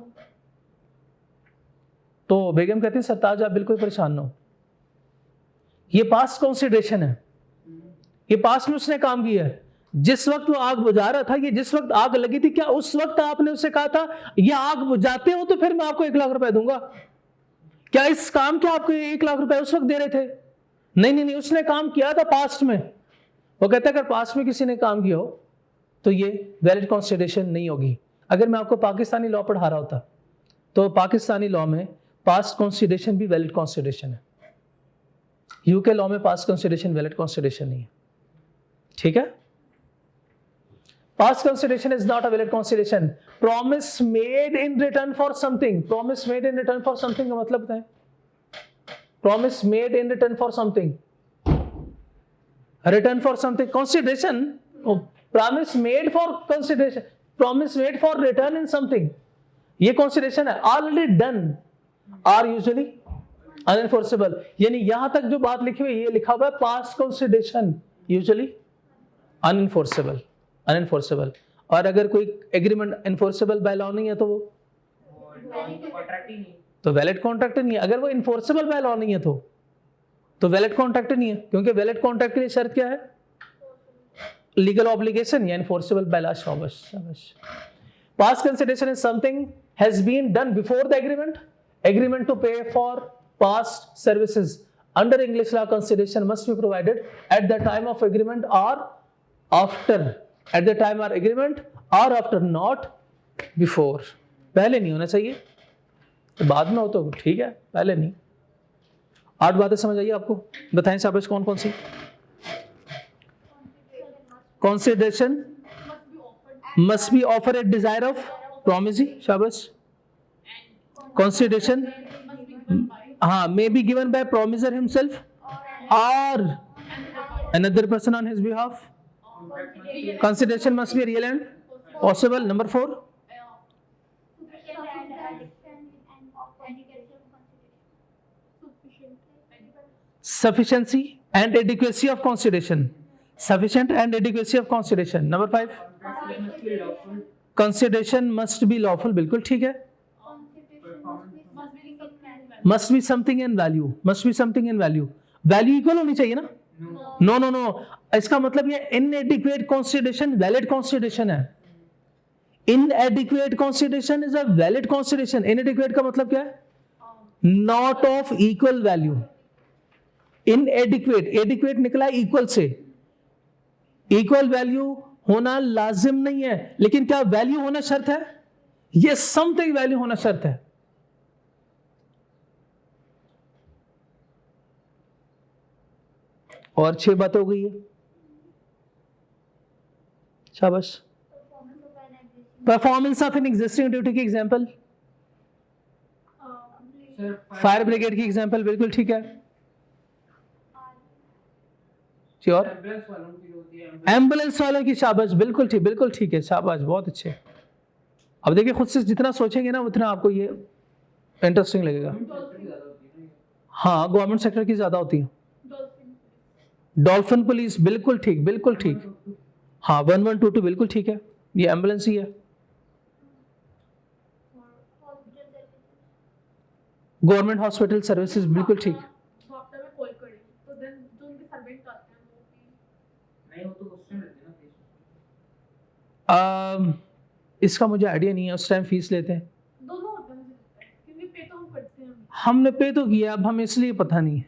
तो बेगम कहती है सरताज आप बिल्कुल परेशान ना हो, ये पास्ट कंसिडरेशन है, ये पास्ट में उसने काम किया है। जिस वक्त वो आग बुझा रहा था, ये जिस वक्त आग लगी थी, क्या उस वक्त आपने उससे कहा था ये आग बुझाते हो तो फिर मैं आपको 1 लाख रुपए दूंगा? क्या इस काम के आपको 1 लाख रुपए उस वक्त दे रहे थे? नहीं, उसने काम किया था पास्ट में। वो कहता है अगर पास्ट में किसी ने काम किया हो तो ये वैलिड कंसिडरेशन नहीं होगी। अगर मैं आपको पाकिस्तानी लॉ पढ़ा रहा होता तो पाकिस्तानी लॉ में पास्ट कंसिडरेशन भी वैलिड कंसिडरेशन है, यूके लॉ में पास्ट कंसिडरेशन वैलिड कंसिडरेशन नहीं है। ठीक है? Past consideration is not a valid consideration. Promise made in return for something, promise made in return for something का मतलब बताएं। Promise made in return for something, return for something, consideration, promise made for consideration, promise made for return in something, ये consideration है। Already done are usually अनएनफोर्सेबल, यानी यहां तक जो बात लिखी हुई है ये लिखा हुआ है पास्ट कंसिडरेशन यूजुअली अनएनफोर्सेबल, अनएनफोर्सेबल। और अगर कोई एग्रीमेंट एनफोर्सेबल बाय लॉ नहीं है तो वो कॉन्ट्रैक्ट ही नहीं, तो वैलिड कॉन्ट्रैक्ट नहीं है। अगर वो इन्फोर्सेबल बाय लॉ नहीं है तो वैलिड कॉन्ट्रैक्ट नहीं है, क्योंकि वैलिड कॉन्ट्रैक्ट के लिए शर्त क्या है? लीगल ऑब्लिगेशन या enforceable by law. Past consideration is something has been done before the agreement, agreement to pay for past services under English law consideration must be provided at the time of agreement or after, at the time of agreement or after, not before। पहले नहीं होना चाहिए, तो बाद में हो तो ठीक है, पहले नहीं। 8 बातें समझ आइए आपको? बताएं शाबाश कौन कौन सी? Consideration must be offered at desire of promisee, शाबाश। Consideration may be given by promiser himself or another person on his behalf. Consideration must be real and possible. Number 4, sufficiency and adequacy of consideration, sufficient and adequacy of consideration. Number 5, consideration must be lawful, बिल्कुल ठीक है। must be something in value, must be something in value, value equal होनी चाहिए ना? no, इसका मतलब ये inadequate consideration valid consideration है। inadequate consideration is a valid consideration। inadequate का मतलब क्या है? not of equal value। inadequate, adequate निकला equal से, equal value होना लाजिम नहीं है, लेकिन क्या value होना शर्त है? ये something value होना शर्त है। और 6 बातें हो गई है, शाबाश। Performance of an existing duty की एग्जांपल, फायर ब्रिगेड की एग्जांपल, बिल्कुल ठीक है। श्योर? एम्बुलेंस वालों की, शाबाश, बिल्कुल ठीक है, शाबाश, बहुत अच्छे। अब देखिए खुद से जितना सोचेंगे ना उतना आपको ये इंटरेस्टिंग लगेगा। हाँ, गवर्नमेंट सेक्टर की ज्यादा होती है। डॉल्फिन पुलिस, बिल्कुल ठीक। हाँ, 1122 बिल्कुल ठीक है, ये एम्बुलेंस ही है। गवर्नमेंट हॉस्पिटल सर्विसेज, बिल्कुल ठीक। डॉक्टर में कॉल करें तो देन जो उनके सर्वेंट आते हैं वो भी नहीं, वो तो उस टाइम रहते हैं ना। इसका मुझे आइडिया नहीं है, उस टाइम फीस लेते हैं। दोनों होता है मुझे लगता है, क्योंकि पे तो हम करते हैं। हमने पे तो किया, अब हमें इसलिए पता नहीं है,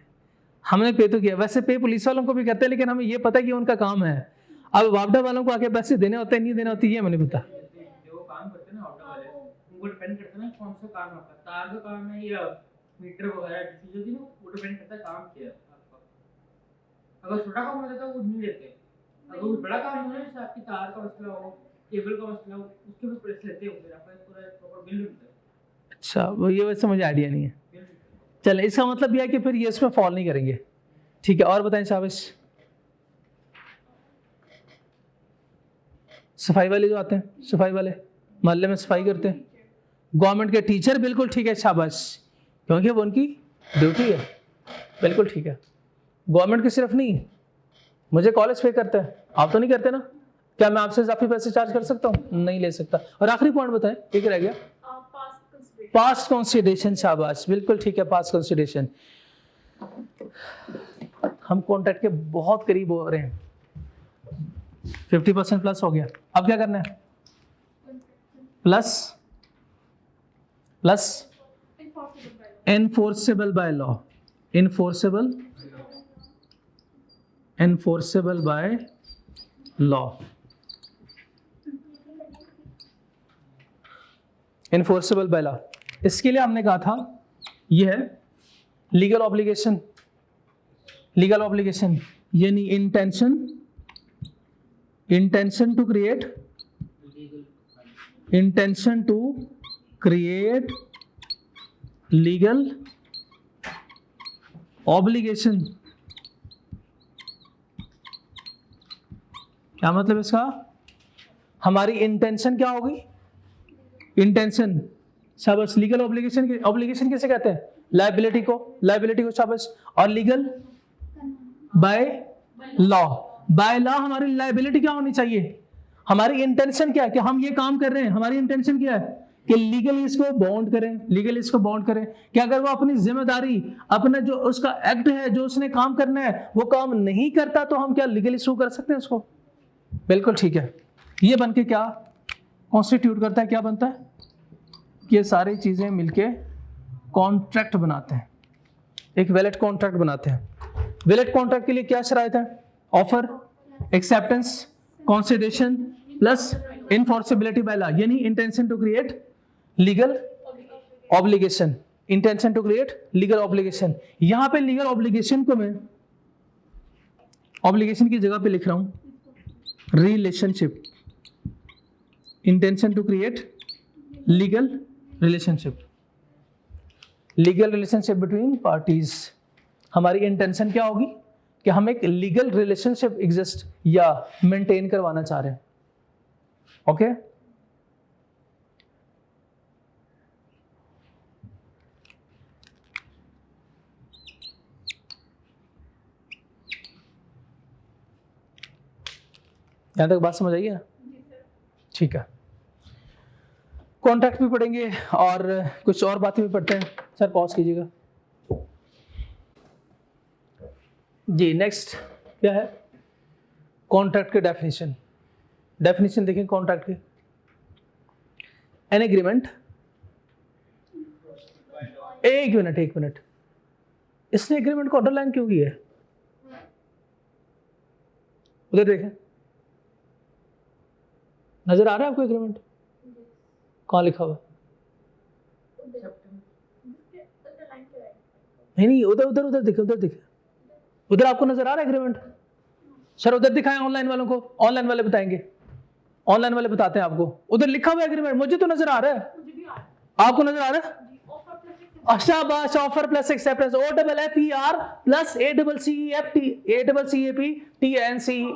हमने पे तो किया। वैसे पे पुलिस वालों को भी करते हैं, लेकिन हमें ये पता है कि उनका काम है। अब वापडा वालों को आके पैसे देने होते हैं नहीं देने होते, ये हमें नहीं पता। जो काम करते हैं ना ऑटो वाले, उनको डिपेंड करता है ना कौन सा काम होता है, तार का काम है या मीटर वगैरह चीजें थी ना, वो डिपेंड करता है काम क्या है आपका। अगर छोटा काम होता है तो वो नहीं देते, अगर वो बड़ा काम हो ना, जैसे आपकी तार का मसला हो, केबल का मसला हो, उसके भी पैसे लेते हैं, फिर आपका पूरा प्रॉपर बिल मिलता है। अच्छा, वो ये वैसे मुझे आइडिया नहीं है। चले, इसका मतलब यह है कि फिर ये इसमें फॉल नहीं करेंगे। ठीक है, और बताएं शाबाश। सफाई वाले जो आते हैं, सफाई वाले मोहल्ले में सफाई करते हैं, गवर्नमेंट के टीचर, बिल्कुल ठीक है, शाबाश, क्योंकि वो उनकी ड्यूटी है, बिल्कुल ठीक है। गवर्नमेंट की सिर्फ नहीं, मुझे कॉलेज पे करता है, आप तो नहीं करते ना? क्या मैं आपसे इजाफी पैसे चार्ज कर सकता हूँ? नहीं ले सकता। और आखिरी पॉइंट बताएं, एक रह गया, पास्ट कंसिडरेशन। शाबाश, बिल्कुल ठीक है, पास्ट कंसिडरेशन। हम कॉन्ट्रैक्ट के बहुत करीब हो रहे हैं, 50% प्लस हो गया। अब क्या करना है? Plus plus enforceable by law, enforceable by law, enforceable by law. इसके लिए हमने कहा था यह है लीगल ऑब्लिगेशन, लीगल ऑब्लिगेशन यानी intention to create legal obligation. क्या मतलब इसका? हमारी इंटेंशन क्या होगी? इंटेंशन, शाबाश। लीगल ऑब्लिगेशन, ऑब्लिगेशन किसे कहते हैं? लायबिलिटी को, शाबाश। और legal by law, by law हमारी लायबिलिटी क्या होनी चाहिए? हमारी इंटेंशन क्या है कि हम ये काम कर रहे हैं, हमारी इंटेंशन क्या है कि लीगली इसको बाउंड करें, कि अगर वो अपनी जिम्मेदारी, अपना जो उसका एक्ट है, जो उसने काम करना है, वो काम नहीं करता, तो हम क्या लीगली सू कर सकते हैं उसको? बिल्कुल ठीक है। ये बन के क्या कॉन्स्टिट्यूट करता है, क्या बनता है? ये सारी चीजें मिलके कॉन्ट्रैक्ट बनाते हैं, एक वैलिड कॉन्ट्रैक्ट बनाते हैं। वैलिड कॉन्ट्रैक्ट के लिए क्या शराइत है? Offer, acceptance, consideration plus enforceability by law, यानी intention to create legal obligation, intention to create legal obligation. यहां पे लीगल ऑब्लिगेशन को मैं ऑब्लिगेशन की जगह पे लिख रहा हूं relationship, intention to create legal relationship between parties. हमारी इंटेंशन क्या होगी कि हम एक लीगल रिलेशनशिप एग्जिस्ट या मेंटेन करवाना चाह रहे हैं। ओके यहां तक बात समझ आई है? ठीक है, कॉन्ट्रैक्ट भी पढ़ेंगे और कुछ और बातें भी पढ़ते हैं। सर पॉज कीजिएगा जी। नेक्स्ट क्या है? कॉन्ट्रैक्ट के डेफिनेशन देखें कॉन्ट्रैक्ट के। एन एग्रीमेंट, एक मिनट, इसने एग्रीमेंट को अंडरलाइन क्यों किया है? उधर देखें, नजर आ रहा है आपको एग्रीमेंट? कहाँ लिखा हुआ? नहीं, उधर देखे, उधर आपको नजर आ रहा है एग्रीमेंट? सर उधर दिखाएं ऑनलाइन वालों को, ऑनलाइन वाले बताएंगे, ऑनलाइन वाले बताते हैं आपको। उधर लिखा हुआ एग्रीमेंट, मुझे तो नजर आ रहा है, आपको नजर आ रहा है? अच्छा बस, offer plus acceptance, OFFER plus ACCEPTNC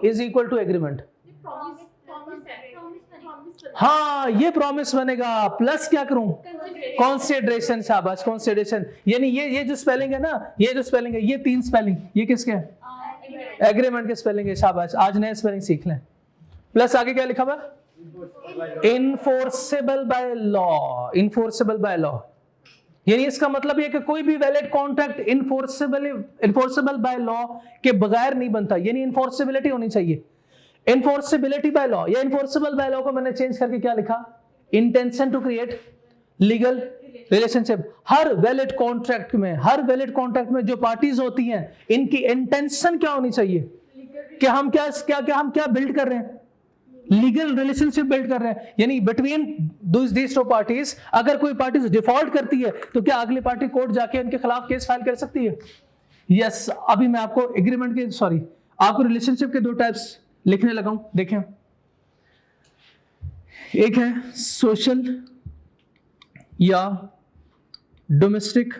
is equal to agreement. हाँ, ये प्रॉमिस बनेगा, प्लस क्या करूं? कंसीडरेशन। शाबाश, कंसीडरेशन। यानी ये जो स्पेलिंग है ना, ये 3 स्पेलिंग, ये किसके हैं? एग्रीमेंट के स्पेलिंग है। शाबाश, आज नए स्पेलिंग सीख लें। प्लस आगे क्या लिखा हुआ? इनफोर्सेबल बाय लॉ, यानी इसका मतलब ये कि कोई भी valid contract enforceable by law के बगैर नहीं बनता, यानी इनफोर्सेबिलिटी होनी चाहिए। इन्फोर्सिबिलिटी बाय लॉ या इन्फोर्सेबल बाय लॉ को मैंने चेंज करके क्या लिखा, intention to create legal relationship. हर वैलिड कॉन्ट्रैक्ट में जो पार्टीज होती हैं इनकी इंटेंशन क्या होनी चाहिए कि हम क्या बिल्ड कर रहे हैं, लीगल रिलेशनशिप बिल्ड कर रहे हैं। यानी बिटवीन दीज टू पार्टीज अगर कोई पार्टी डिफॉल्ट करती है तो क्या अगली पार्टी कोर्ट जाके उनके खिलाफ केस फाइल कर सकती है? यस। अभी मैं आपको आपको रिलेशनशिप के दो टाइप्स लिखने लगा हूं, देखें। एक है सोशल या डोमेस्टिक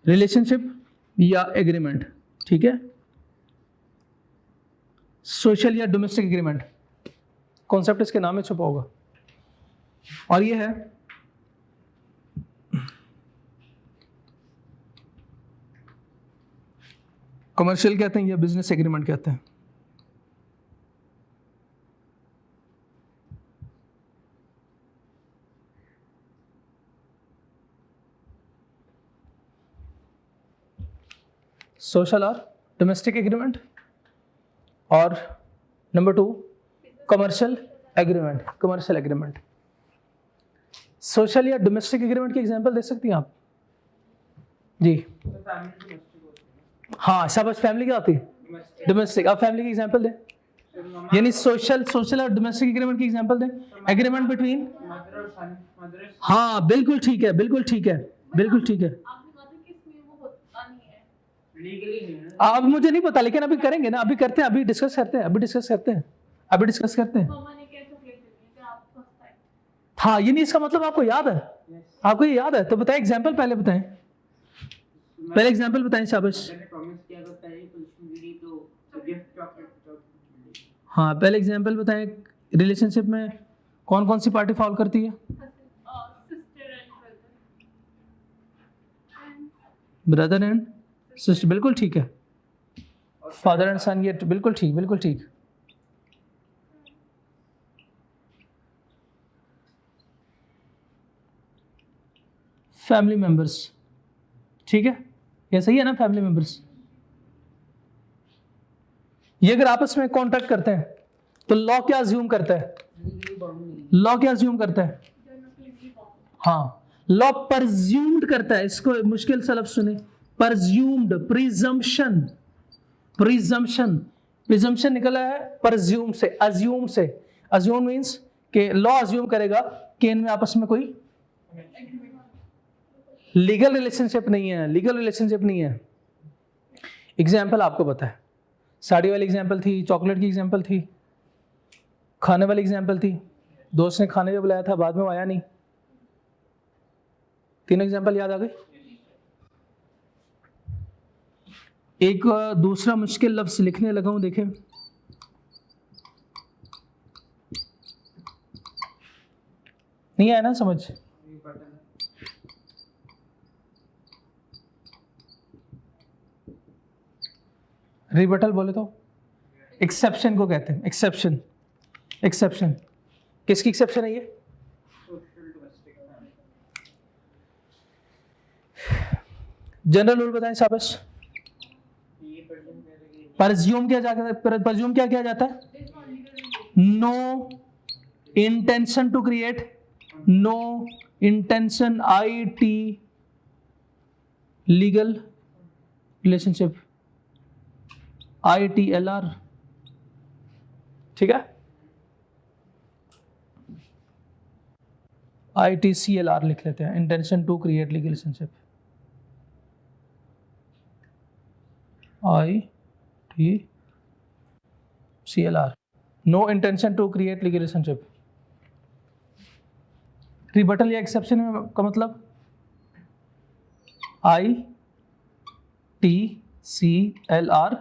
रिलेशनशिप या एग्रीमेंट, ठीक है। सोशल या डोमेस्टिक एग्रीमेंट, कॉन्सेप्ट इसके नाम में छुपा होगा। और ये है कमर्शियल कहते हैं या बिजनेस एग्रीमेंट कहते हैं। सोशल और डोमेस्टिक एग्रीमेंट, और नंबर 2 कमर्शियल एग्रीमेंट। सोशल या डोमेस्टिक एग्रीमेंट की एग्जांपल दे सकती हैं आप जी? हाँ, शाबाश। फैमिली क्या होती है? डोमेस्टिक। अब फैमिली की एग्जांपल दे, यानी सोशल और डोमेस्टिक एग्रीमेंट की एग्जांपल दे। एग्रीमेंट बिटवीन, हाँ बिल्कुल ठीक है। अब मुझे नहीं पता, लेकिन अभी करेंगे ना, अभी करते हैं, अभी डिस्कस करते हैं। हाँ, ये नहीं, इसका मतलब आपको याद है? आपको ये याद है तो बताएं एग्जांपल, पहले बताएं, पहले एग्जांपल बताएं। शाबाश। हाँ, पहले एग्जांपल बताएं। रिलेशनशिप में कौन कौन सी पार्टी फॉलो करती है? ब्रदर एंड सिस्टर, बिल्कुल ठीक है। फादर एंड सन, ये बिल्कुल ठीक। फैमिली मेंबर्स, ठीक है, ये सही है ना? फैमिली मेंबर्स, ये अगर आपस में कॉन्ट्रैक्ट करते हैं तो लॉ क्या अज्यूम करता है? हाँ, लॉ परज्यूम्ड करता है। इसको मुश्किल से लफ्ज सुने, परज्यूम्ड, प्रिजम्पशन निकला है परज्यूम से, अज्यूम से। अज्यूम मींस कि लॉ अज्यूम करेगा कि इनमें आपस में कोई लीगल रिलेशनशिप नहीं है। एग्जाम्पल आपको पता है, साड़ी वाली एग्जाम्पल थी, चॉकलेट की एग्जाम्पल थी, खाने वाली एग्जाम्पल थी, दोस्त ने खाने पे बुलाया था, बाद में वो आया नहीं। तीनों एग्जाम्पल याद आ गए? एक दूसरा मुश्किल लफ्ज लिखने लगा हूं, देखें। नहीं आया ना समझ? रिबटल बोले तो एक्सेप्शन को कहते हैं। एक्सेप्शन किसकी एक्सेप्शन है ये? जनरल रूल बताएं शाबाश। परज्यूम क्या किया जाता है? No intention to create, no intention, IT legal relationship, ITLR, ठीक है। ITCLR लिख लेते हैं, intention to create legal relationship. ITCLR, no intention to create legal relationship. Rebuttal या एक्सेप्शन का मतलब ITCLR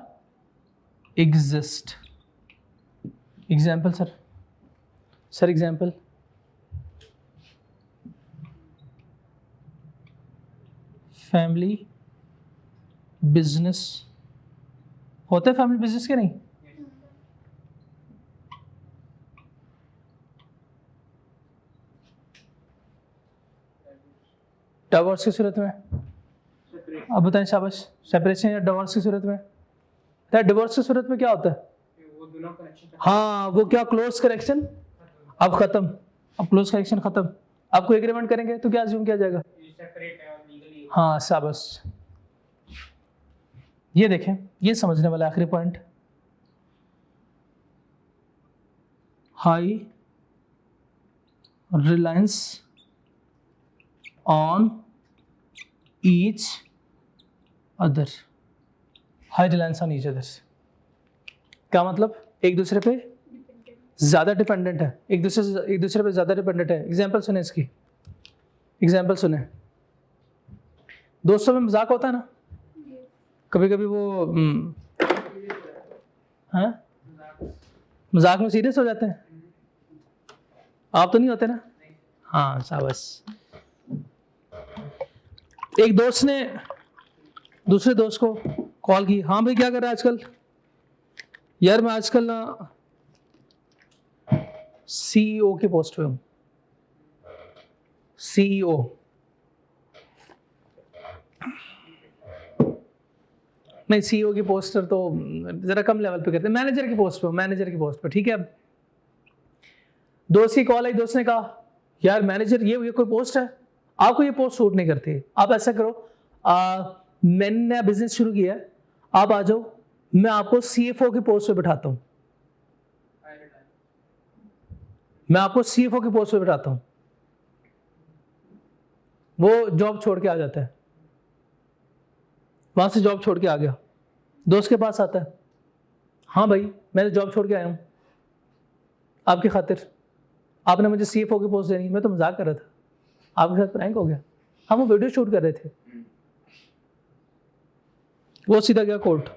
exist। Example sir example. Family business होते हैं, फैमिली बिजनेस के नहीं? डिवोर्स की सूरत में, अब बताएं शाबाश। सेपरेशन या डिवोर्स की सूरत में, डिवोर्स की सूरत में क्या होता है? दोनों कनेक्शन हाँ, वो क्या क्लोज कनेक्शन अब खत्म, अब क्लोज कनेक्शन खत्म। आपको एग्रीमेंट करेंगे तो क्या अज्यूम किया जाएगा? सेपरेट है और लीगली। हाँ शाबाश। ये देखें, ये समझने वाला आखिरी point, high reliance on each other, high reliance on each other क्या मतलब? एक दूसरे पे ज्यादा डिपेंडेंट है, एक दूसरे पे ज्यादा डिपेंडेंट है। एग्जांपल सुने इसकी, एग्जांपल सुने। दोस्तों में मजाक होता है ना, कभी कभी वो हाँ मजाक में सीरियस हो जाते हैं। आप तो नहीं होते ना? हाँ शाबाश। एक दोस्त ने दूसरे दोस्त को कॉल की, हाँ भाई क्या कर रहा है आजकल? यार मैं आजकल ना सीईओ के पोस्ट पे हूँ। सीईओ नहीं, सीईओ की पोस्टर तो जरा कम लेवल पे करते हैं, मैनेजर की पोस्ट पे, मैनेजर की पोस्ट पे, ठीक है। अब दोस्त की कॉल आई, दोस्त ने कहा यार मैनेजर ये कोई पोस्ट है, आपको ये पोस्ट सूट नहीं करती, आप ऐसा करो मैंने नया बिजनेस शुरू किया है, आप आ जाओ, मैं आपको सीएफओ की पोस्ट पे बिठाता हूँ, मैं आपको सीएफओ की पोस्ट पे बिठाता हूँ। वो जॉब छोड़ के आ जाता है, वहां से जॉब छोड़ के आ गया, दोस्त के पास आता है, हाँ भाई मैंने जॉब छोड़ के आया हूँ आपकी खातिर, आपने मुझे सीएफओ की पोस्ट देनी। मैं तो मजाक कर रहा था, आपके साथ प्रैंक हो गया, हम वो वीडियो शूट कर रहे थे। वो सीधा गया कोर्ट।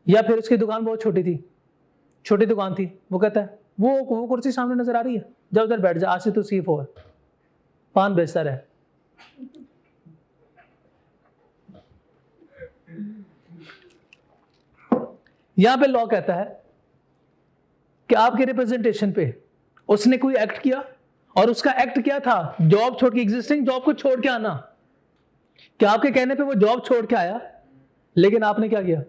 या फिर उसकी दुकान बहुत छोटी थी, छोटी दुकान थी, वो कहता है वो कुर्सी सामने नजर आ रही है, जा उधर बैठ जा, आज से तू सीएफओ है, पान बेचता रहे। यहां पे लॉ कहता है कि आपके रिप्रेजेंटेशन पे उसने कोई एक्ट किया, और उसका एक्ट क्या था? जॉब छोड़ के, एग्जिस्टिंग जॉब को छोड़ के आना। क्या आपके कहने पे वो जॉब छोड़ के आया, लेकिन आपने क्या किया?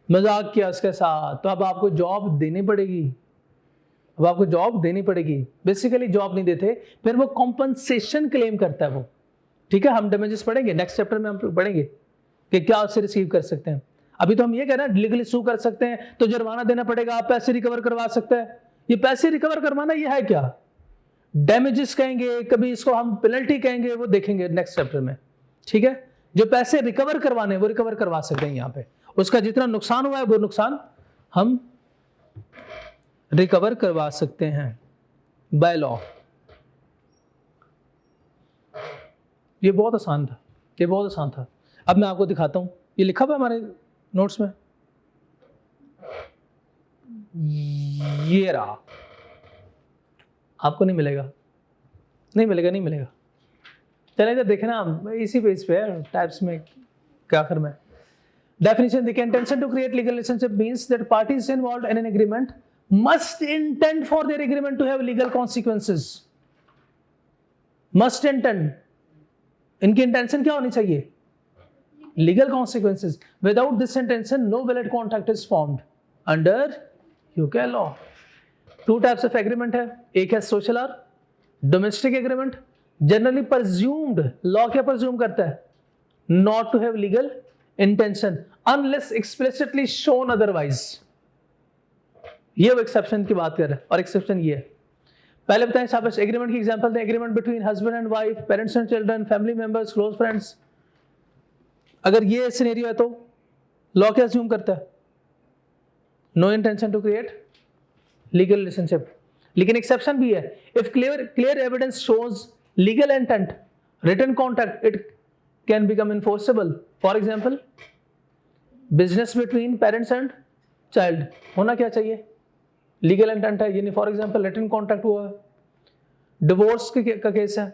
मजाक किया उसके साथ, तो अब आपको जॉब देनी पड़ेगी, अब आपको जॉब देनी पड़ेगी। बेसिकली जॉब नहीं देते, फिर वो कॉम्पनसेशन क्लेम करता है वो, ठीक है। हम डैमेजेस पढ़ेंगे नेक्स्ट चैप्टर में, हम पढ़ेंगे कि क्या उससे रिसीव कर सकते हैं। अभी तो हम ये कह रहे हैं लीगली सू कर सकते हैं तो जुर्माना देना पड़ेगा, आप पैसे रिकवर करवा सकते हैं। ये पैसे रिकवर करवाना ये है क्या? डैमेजेस कहेंगे, कभी इसको हम पेनल्टी कहेंगे, वो देखेंगे नेक्स्ट चैप्टर में, ठीक है। जो पैसे रिकवर करवाने वो रिकवर करवा सकते हैं, यहाँ पे उसका जितना नुकसान हुआ है वो नुकसान हम रिकवर करवा सकते हैं बाय लॉ। ये बहुत आसान था, ये बहुत आसान था। अब मैं आपको दिखाता हूं, ये लिखा हुआ हमारे नोट्स में, ये रहा। आपको नहीं मिलेगा, नहीं मिलेगा, नहीं मिलेगा। चले इधर देखे ना, इसी पेज पे है, टाइप्स में क्या आखिर में definition, the intention to create legal relationship means that parties involved in an agreement must intend for their agreement to have legal consequences. Must intend, इनकी इंटेंशन क्या होनी चाहिए? Legal consequences. Without this intention, no valid contract is formed under UK law. Two types of agreement है, एक है social और domestic agreement. Generally presumed, law क्या presume करता है? Not to have legal intention unless explicitly shown otherwise. ये वो exception की बात कर रहे हैं, और एक्सेप्शन ये है। पहले बताएं शाबाश, एग्रीमेंट की एग्जांपल दें। Agreement between husband and wife, parents and children, family members, close friends. अगर ये सिनेरियो है तो लॉ क्या अज्यूम करता है? No intention to create legal relationship. लेकिन एक्सेप्शन भी है, if clear evidence shows legal intent, written contract, it can become enforceable. For example, business between parents and child, होना क्या चाहिए? लीगल इंटेंट है, यानी फॉर एग्जाम्पल रिटन कॉन्ट्रैक्ट हुआ है। डिवोर्स का केस है,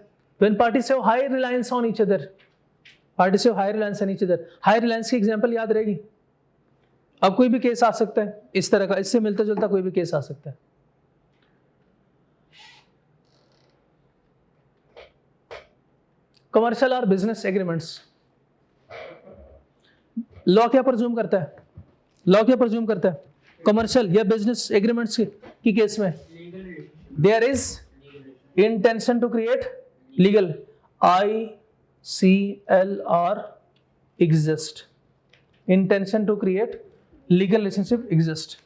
when parties have high reliance on each other, parties have high reliance on each other. High Reliance की एग्जांपल याद रहेगी। अब कोई भी केस आ सकता है इस तरह का, इससे मिलता जुलता कोई भी केस आ सकता है। कमर्शियल और बिजनेस एग्रीमेंट्स, लॉ क्या प्रज्यूम करता है? लॉ क्या प्रज्यूम करता है कमर्शियल या बिजनेस एग्रीमेंट्स की केस में? Legal relationship, there is intention to create legal, ICLR exist, intention to create legal relationship exist.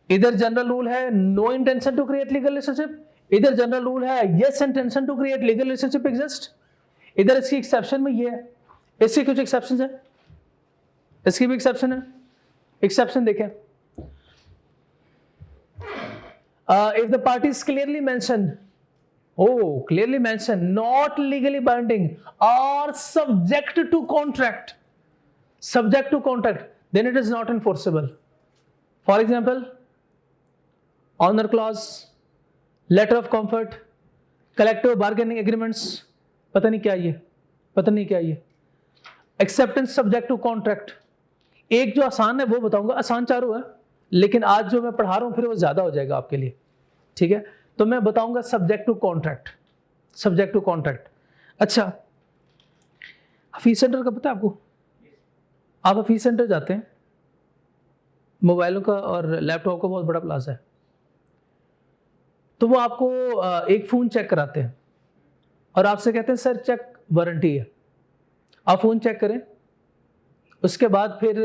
इधर जनरल रूल है no intention to create legal relationship, इधर जनरल रूल है yes intention to create legal relationship exist. इधर इसकी exception में ये है, इसके कुछ एक्सेप्शन है, इसकी भी एक्सेप्शन है। एक्सेप्शन देखें, if the parties clearly mention, clearly mention not legally binding or subject to contract, then it is not enforceable. For example, honor clause, letter of comfort, collective bargaining agreements, पता नहीं क्या ये, acceptance subject to contract। एक जो आसान है वो बताऊंगा, आसान चारों है, लेकिन आज जो मैं पढ़ा रहा हूं फिर वो ज्यादा हो जाएगा आपके लिए, ठीक है? तो मैं बताऊंगा सब्जेक्ट टू कॉन्ट्रैक्ट। अच्छा, हफीज सेंटर का पता है आपको? आप हफीज सेंटर जाते हैं, मोबाइलों का और लैपटॉप का बहुत बड़ा प्लाजा है, तो वो आपको एक फ़ोन चेक कराते हैं और आपसे कहते हैं सर चेक वारंटी है, आप फ़ोन चेक करें, उसके बाद फिर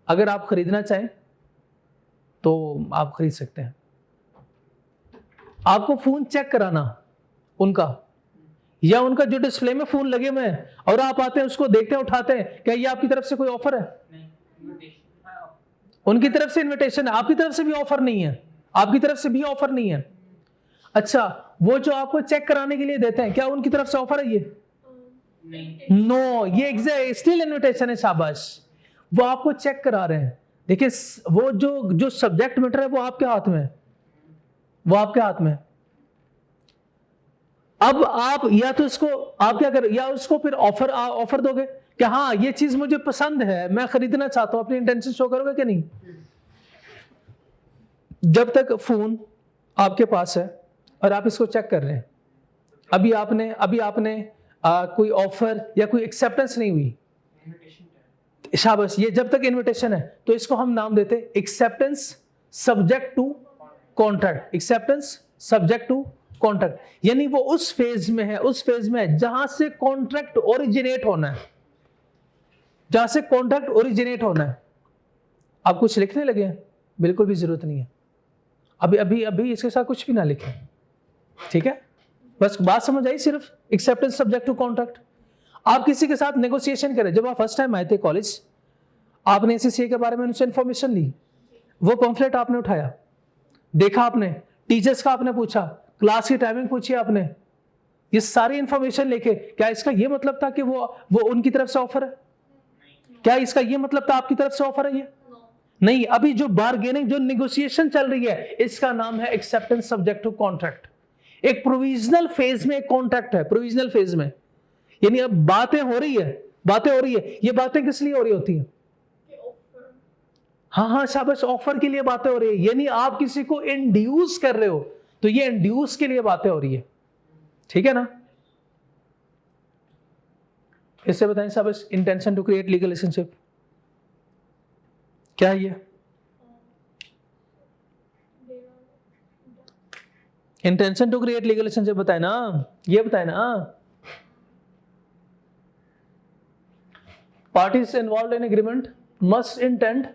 अगर आप ख़रीदना चाहें तो आप खरीद सकते हैं। आपको फ़ोन चेक कराना उनका, या उनका जो डिस्प्ले में फ़ोन लगे हुए हैं और आप आते हैं उसको देखते हैं, उठाते हैं, क्या ये आपकी तरफ से कोई ऑफर है? उनकी तरफ से इनविटेशन है, आपकी तरफ से भी ऑफर नहीं है, अच्छा, वो जो आपको चेक कराने के लिए देते हैं क्या उनकी तरफ से ऑफर है? ये नो, ये एग्जैक्ट स्टिल इनविटेशन है, शाबाश। वो आपको चेक करा रहे हैं। देखिए वो जो सब्जेक्ट मैटर है वो आपके हाथ में है, अब आप या तो इसको आप क्या कर, या उसको फिर ऑफर दोगे कि हाँ ये चीज मुझे पसंद है, मैं खरीदना चाहता हूं, अपनी इंटेंशन शो करोगे कि नहीं? जब तक फोन आपके पास है और आप इसको चेक कर रहे हैं, अभी आपने कोई ऑफर या कोई एक्सेप्टेंस नहीं हुई, शाबाश, ये जब तक इनविटेशन है तो इसको हम नाम देते हैं एक्सेप्टेंस सब्जेक्ट टू कॉन्ट्रैक्ट। यानी वो उस फेज में है जहां से कॉन्ट्रैक्ट ओरिजिनेट होना है, आप कुछ लिखने लगे हैं, बिल्कुल भी जरूरत नहीं है, अभी इसके साथ कुछ भी ना लिखें, ठीक है? बस बात समझ आई, सिर्फ एक्सेप्टेंस सब्जेक्ट टू कॉन्ट्रैक्ट। आप किसी के साथ नेगोशिएशन करें, जब आप फर्स्ट टाइम आए थे कॉलेज, आपने एससीसीए के बारे में उनसे इंफॉर्मेशन ली, वो पम्फलेट आपने उठाया, देखा आपने, टीचर्स का आपने पूछा, क्लास की टाइमिंग पूछी आपने, ये सारी इंफॉर्मेशन लेके, क्या इसका ये मतलब था कि वो उनकी तरफ से ऑफर है? क्या इसका ये मतलब था आपकी तरफ से ऑफर है? ये नहीं, अभी जो बार्गेनिंग, जो नेगोशिएशन चल रही है, इसका नाम है एक्सेप्टेंस सब्जेक्ट टू कॉन्ट्रैक्ट। एक प्रोविजनल फेज में एक कॉन्ट्रैक्ट है, प्रोविजनल फेज में, यानी अब बातें हो रही है, ये बातें किस लिए हो रही होती हैं? हाँ, शाबाश, ऑफर के लिए बातें हो रही है, यानी आप किसी को इंड्यूस कर रहे हो, तो ये इंड्यूस के लिए बातें हो रही है, ठीक है ना? इससे बताएं शाबाश, intention to create legal relationship क्या है? ये intention to create legal relationship बताए ना, ये बताए ना। Parties involved in agreement must intend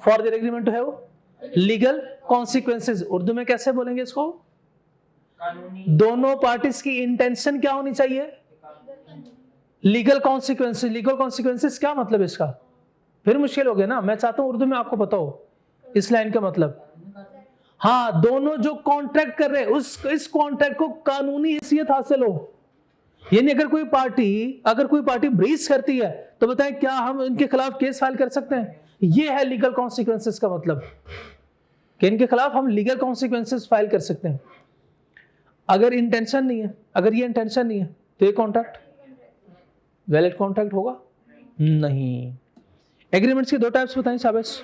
for their agreement to have legal consequences. Urdu में कैसे बोलेंगे इसको? दोनों पार्टीज की इंटेंशन क्या होनी चाहिए? लीगल कॉन्सिक्वेंसेज क्या मतलब इसका? फिर मुश्किल हो गया ना, मैं चाहता हूं उर्दू में आपको पता हो इस लाइन का मतलब। हाँ, दोनों जो कॉन्ट्रैक्ट कर रहे हैं इस कॉन्ट्रैक्ट को कानूनी हैसियत हासिल हो, यानी अगर कोई पार्टी ब्रीच करती है तो बताएं क्या हम इनके खिलाफ केस फाइल कर सकते हैं? ये है लीगल कॉन्सिक्वेंसेज का मतलब, कि इनके खिलाफ हम लीगल कॉन्सिक्वेंसेज फाइल कर सकते हैं। अगर ये इंटेंशन नहीं है तो ये कॉन्ट्रैक्ट वैलिड कॉन्ट्रैक्ट होगा नहीं। एग्रीमेंट्स के दो टाइप्स बताएं शाबाश,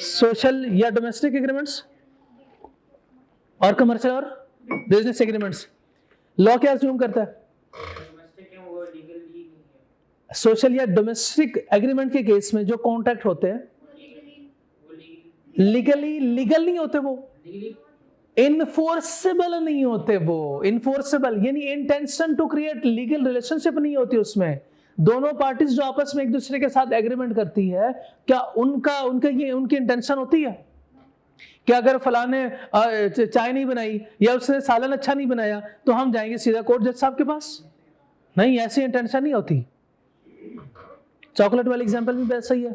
सोशल या डोमेस्टिक एग्रीमेंट्स और कमर्शियल और बिजनेस एग्रीमेंट्स। लॉ क्या अज्यूम करता है? सोशल या डोमेस्टिक एग्रीमेंट के केस में जो कॉन्ट्रैक्ट होते हैं लीगल नहीं होते, वो इनफोर्सेबल नहीं होते, वो इनफोर्सेबल यानी intention to create legal relationship नहीं होती उसमें। दोनों पार्टीज जो आपस में एक दूसरे के साथ एग्रीमेंट करती है, क्या उनकी इंटेंशन होती है कि अगर फलाने चाय नहीं बनाई या उसने सालन अच्छा नहीं बनाया तो हम जाएंगे सीधा कोर्ट जज साहब के पास? नहीं, ऐसी इंटेंशन नहीं होती। चॉकलेट वाला एग्जांपल भी वैसा ही है।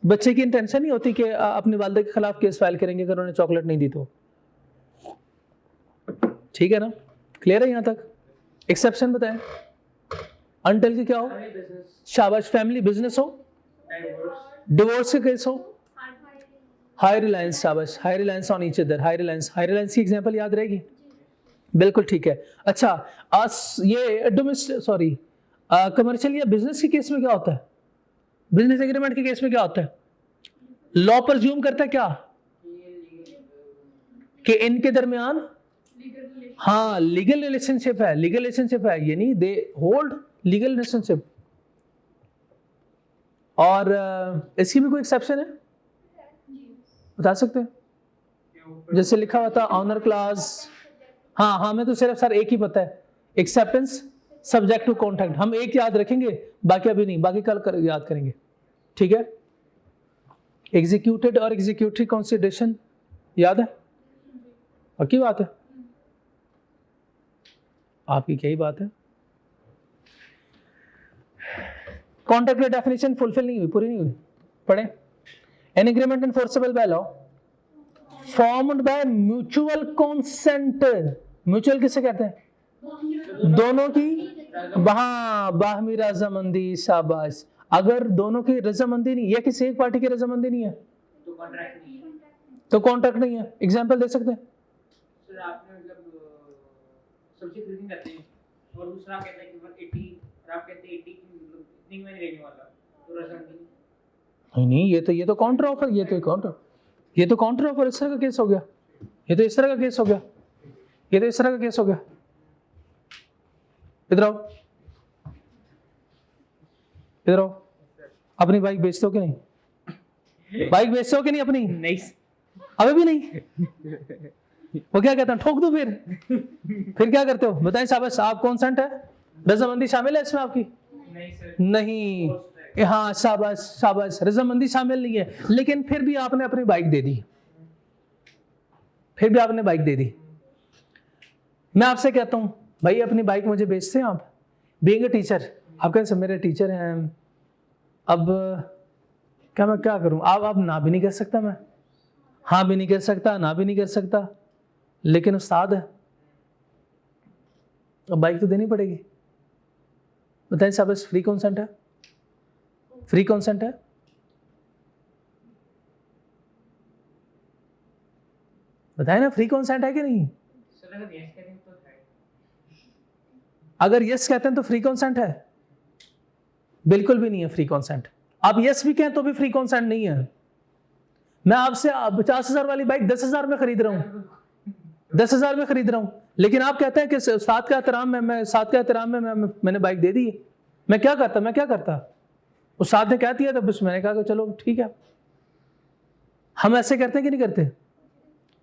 बच्चे की इंटेंशन नहीं होती कि अपने वालिदा के खिलाफ केस फाइल करेंगे अगर उन्होंने चॉकलेट नहीं दी तो। ठीक है ना, क्लियर है यहाँ तक? एक्सेप्शन बताएं। अनटिल की क्या हो? शाबाश। फैमिली बिजनेस हो, डिवोर्स के केस हो, हाई रिलायंस। शाबाश, high reliance on each other. High Reliance की एग्जांपल याद रहेगी? बिल्कुल ठीक है। अच्छा, ये डोमेस्टिक कमर्शियल या बिजनेस के केस में क्या होता है? बिजनेस एग्रीमेंट के केस में क्या होता है? लॉ परज्यूम करता है क्या कि इनके दरमियान हाँ लीगल रिलेशनशिप है, यानी दे होल्ड लीगल रिलेशनशिप। और इसकी भी कोई एक्सेप्शन है, बता सकते हैं? जैसे लिखा हुआ था ऑनर क्लास। हाँ, हमें तो सिर्फ सर एक ही पता है, एक्सेप्टेंस सब्जेक्ट टू कॉन्ट्रैक्ट। हम एक याद रखेंगे, बाकी अभी नहीं, बाकी कल याद करेंगे। ठीक है। एग्जीक्यूटेड और एग्जीक्यूटरी कंसीडरेशन याद है? पक्की बात है? आपकी क्या ही बात है? कॉन्ट्रैक्ट की डेफिनेशन फुलफिल नहीं हुई, पूरी नहीं हुई। पढ़े। An agreement enforceable by law formed by mutual consent. Mutual किसे कहते हैं? दोनों की बाहमी रजामंदी। शाबाश। अगर दोनों की रजामंदी नहीं, या किसी एक पार्टी की रजामंदी नहीं है तो कॉन्ट्रैक्ट नहीं है। एग्जांपल दे सकते हैं? सर आपने मतलब सब्जी खरीदने जाते हैं और दूसरा कहता है कि 180 और आप कहते हैं 80 इतनी में नहीं लेने वाला, तो रजामंदी नहीं, ये तो काउंटर ऑफर, ये तो काउंटर ऑफर इस तरह का केस हो गया। ये तो इस तरह का केस हो गया। इधर आओ। अपनी बाइक बेचते हो कि नहीं? बाइक बेचते हो कि नहीं अपनी? नहीं, अभी भी नहीं। वो क्या कहता है, ठोक दो फिर क्या करते हो बताएं? शाबाश। आप कॉन्सेंट है, रजामंदी शामिल है इसमें आपकी? नहीं सर, नहीं। हाँ, शाबाश। रजामंदी शामिल नहीं है, लेकिन फिर भी आपने अपनी बाइक दे दी। मैं आपसे कहता हूं भाई अपनी बाइक मुझे बेचते हैं आप? बीइंग अ टीचर आप कहें मेरे टीचर हैं, अब क्या मैं क्या करूं? आप ना भी नहीं कर सकता, मैं हाँ भी नहीं कर सकता, ना भी नहीं कर सकता, लेकिन उस्ताद है, अब बाइक तो देनी पड़ेगी। बताएं साहब, फ्री कंसेंट है? बताएं ना, फ्री कंसेंट है कि नहीं? अगर यस कहते हैं तो फ्री कंसेंट है? बिल्कुल भी नहीं है फ्री कंसेंट। आप यस भी कहें तो भी फ्री कंसेंट नहीं है। मैं आपसे 50,000 वाली बाइक 10,000 में खरीद रहा हूं, लेकिन आप कहते हैं कि उस्ताद का एहतराम में मैंने बाइक दे दी है। मैं क्या करता? उस्ताद ने कह दिया तो बस मैंने कहा कि चलो ठीक है। हम ऐसे करते हैं कि नहीं करते?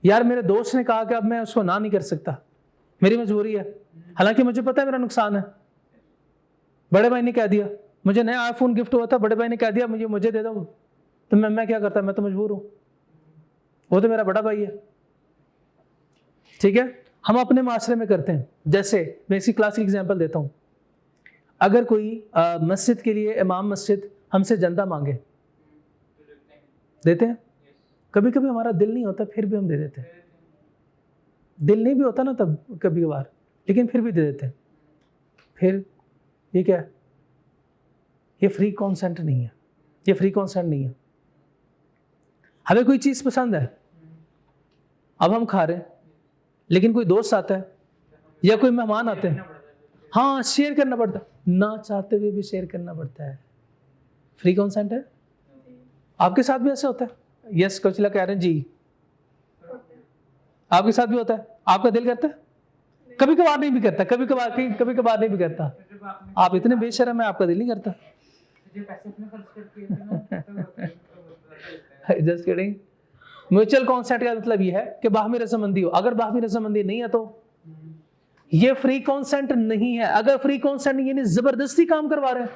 यार मेरे दोस्त ने कहा कि अब मैं उसको ना नहीं कर सकता, मेरी मजबूरी है, हालांकि मुझे पता है मेरा नुकसान है। बड़े भाई ने कह दिया, मुझे नया आईफोन गिफ्ट हुआ था, बड़े भाई ने कह दिया मुझे दे दो, तो मैं क्या करता? मैं तो मजबूर हूं, वो तो मेरा बड़ा भाई है। ठीक है। हम अपने माशरे में करते हैं। जैसे मैं इसी क्लासिक एग्जांपल देता हूं। अगर कोई मस्जिद के लिए इमाम मस्जिद हमसे चंदा मांगे, देते हैं? कभी कभी हमारा दिल नहीं होता, फिर भी हम दे देते हैं। दिल नहीं भी होता ना तब कभी कभार, लेकिन फिर भी दे देते हैं। फिर ये क्या है? ये फ्री कंसेंट नहीं है। हमें कोई चीज़ पसंद है, अब हम खा रहे हैं, लेकिन कोई दोस्त आता है या कोई मेहमान आते हैं, हाँ शेयर करना पड़ता है, ना चाहते हुए भी शेयर करना पड़ता है। फ्री कंसेंट है? आपके साथ भी ऐसे होता है? यस कौशला कह रहे हैं जी, आपके साथ भी होता है? आपका दिल करता है? कभी कभार नहीं भी करता। आप इतने बेशर्म है, आपका दिल नहीं करता। तुझे पैसे अपने खर्च करके तो जस्ट किडिंग। म्यूचुअल कॉन्सेंट का मतलब ये है कि बाहमी रजामंदी हो। अगर बाहमी रजामंदी नहीं है तो ये फ्री कॉन्सेंट नहीं है। अगर फ्री कॉन्सेंट यानी जबरदस्ती काम करवा रहे हैं,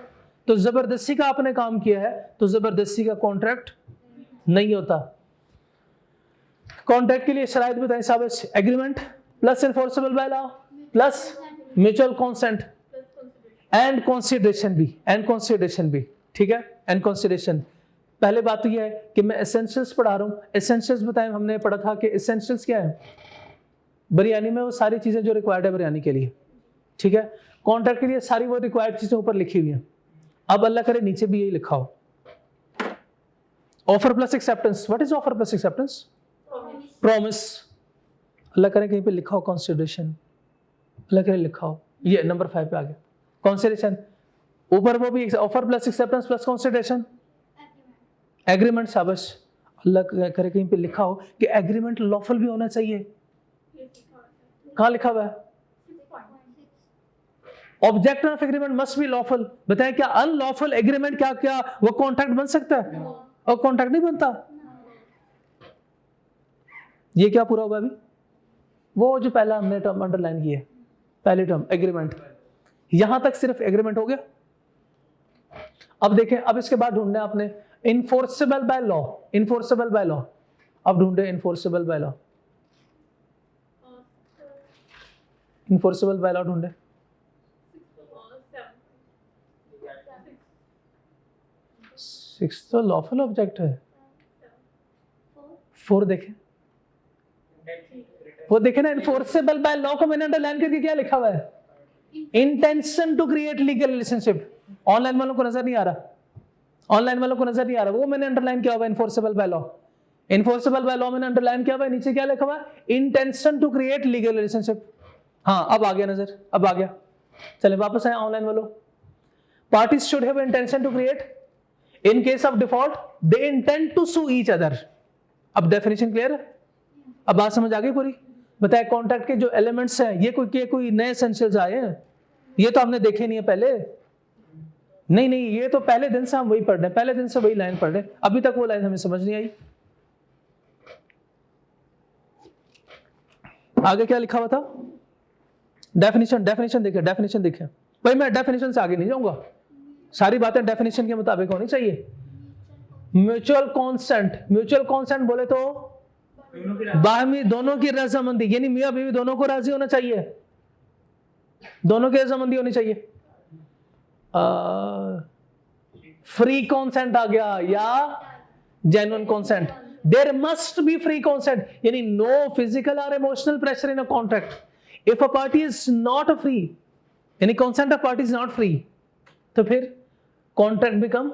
तो जबरदस्ती का आपने काम किया है तो जबरदस्ती का कॉन्ट्रैक्ट नहीं होता। कॉन्ट्रैक्ट के लिए शराइत बताएं साहब। Agreement plus enforceable by law plus mutual consent and consideration भी, एंड कंसीडरेशन भी, ठीक है, एंड कंसीडरेशन। पहले बात तो यह है कि मैं एसेंशियल्स पढ़ा रहा हूं। एसेंशियल्स बताएं, हमने पढ़ा था कि एसेंशियल्स क्या है बिरयानी में, वो सारी चीजें जो रिक्वायर्ड है बिरयानी के लिए, ठीक है। कॉन्ट्रैक्ट के लिए सारी वो रिक्वायर्ड चीजें ऊपर लिखी हुई हैं। अब अल्लाह करे नीचे भी यही लिखा हो। Offer plus acceptance, what is offer plus acceptance? Promise. Allah करे कहीं पे लिखा हो कंसीडरेशन, अल्लाह करे लिखा हो, ये नंबर 5 पे आ गया कंसीडरेशन। ऊपर वो भी offer plus acceptance plus consideration, agreement. शाबाश। अल्लाह करे कहीं पे लिखा हो कि एग्रीमेंट लॉफुल भी होना चाहिए। कहाँ लिखा हुआ है? Object of agreement must be lawful. बताएं क्या अनलॉफुल एग्रीमेंट क्या क्या वो कॉन्ट्रैक्ट बन सकता है? और कॉन्ट्रैक्ट नहीं बनता। ये क्या पूरा हुआ अभी? वो जो पहला हमने टर्म अंडरलाइन किया है, पहली टर्म एग्रीमेंट, यहां तक सिर्फ एग्रीमेंट हो गया। अब देखें, अब इसके बाद ढूंढना है आपने enforceable by law. Enforceable by law, अब ढूंढे enforceable by law. Enforceable by law ढूंढे। 6 तो लॉफुल ऑब्जेक्ट है। 4 देखें, वो देखे ना, इनफोर्सेबल बाय लॉ को मैंने अंडरलाइन करके क्या लिखा हुआ है? Intention to create legal relationship. Online वालों को नजर नहीं आ रहा, ऑनलाइन वालों को नजर नहीं आ रहा, वो मैंने अंडरलाइन किया हुआ है enforceable by law. Enforceable by law मैंने अंडरलाइन किया हुआ है, नीचे क्या लिखा हुआ है? Intention to create legal relationship. हाँ, अब आ गया नजर, अब आ गया। चले वापस आए ऑनलाइन वालों। Parties should have intention to create in case of default they intend to sue each other. अब डेफिनेशन क्लियर है? अब बात समझ आ गई पूरी? बताए कॉन्ट्रैक्ट के जो एलिमेंट्स हैं, ये कोई नए एसेंशियल्स आए हैं? ये तो हमने देखे नहीं है पहले। नहीं, ये तो पहले दिन से हम वही पढ़ रहे हैं, पहले दिन से वही लाइन पढ़ रहे हैं। अभी तक वो लाइन हमें समझ नहीं आई। आगे क्या लिखा हुआ था? डेफिनेशन। डेफिनेशन देखे, डेफिनेशन देखे भाई। मैं डेफिनेशन से आगे नहीं जाऊंगा, सारी बातें डेफिनेशन के मुताबिक होनी चाहिए। म्यूचुअल कॉन्सेंट, म्यूचुअल कॉन्सेंट बोले तो बाहमी दोनों की रजामंदी, यानी मियां बीवी दोनों को राजी होना चाहिए, दोनों की रजामंदी होनी चाहिए। फ्री कॉन्सेंट आ गया या genuine consent. There must be free consent, यानी नो फिजिकल और emotional pressure in a contract. If a party is not free, यानी consent of party is not free, तो फिर कॉन्ट्रैक्ट बिकम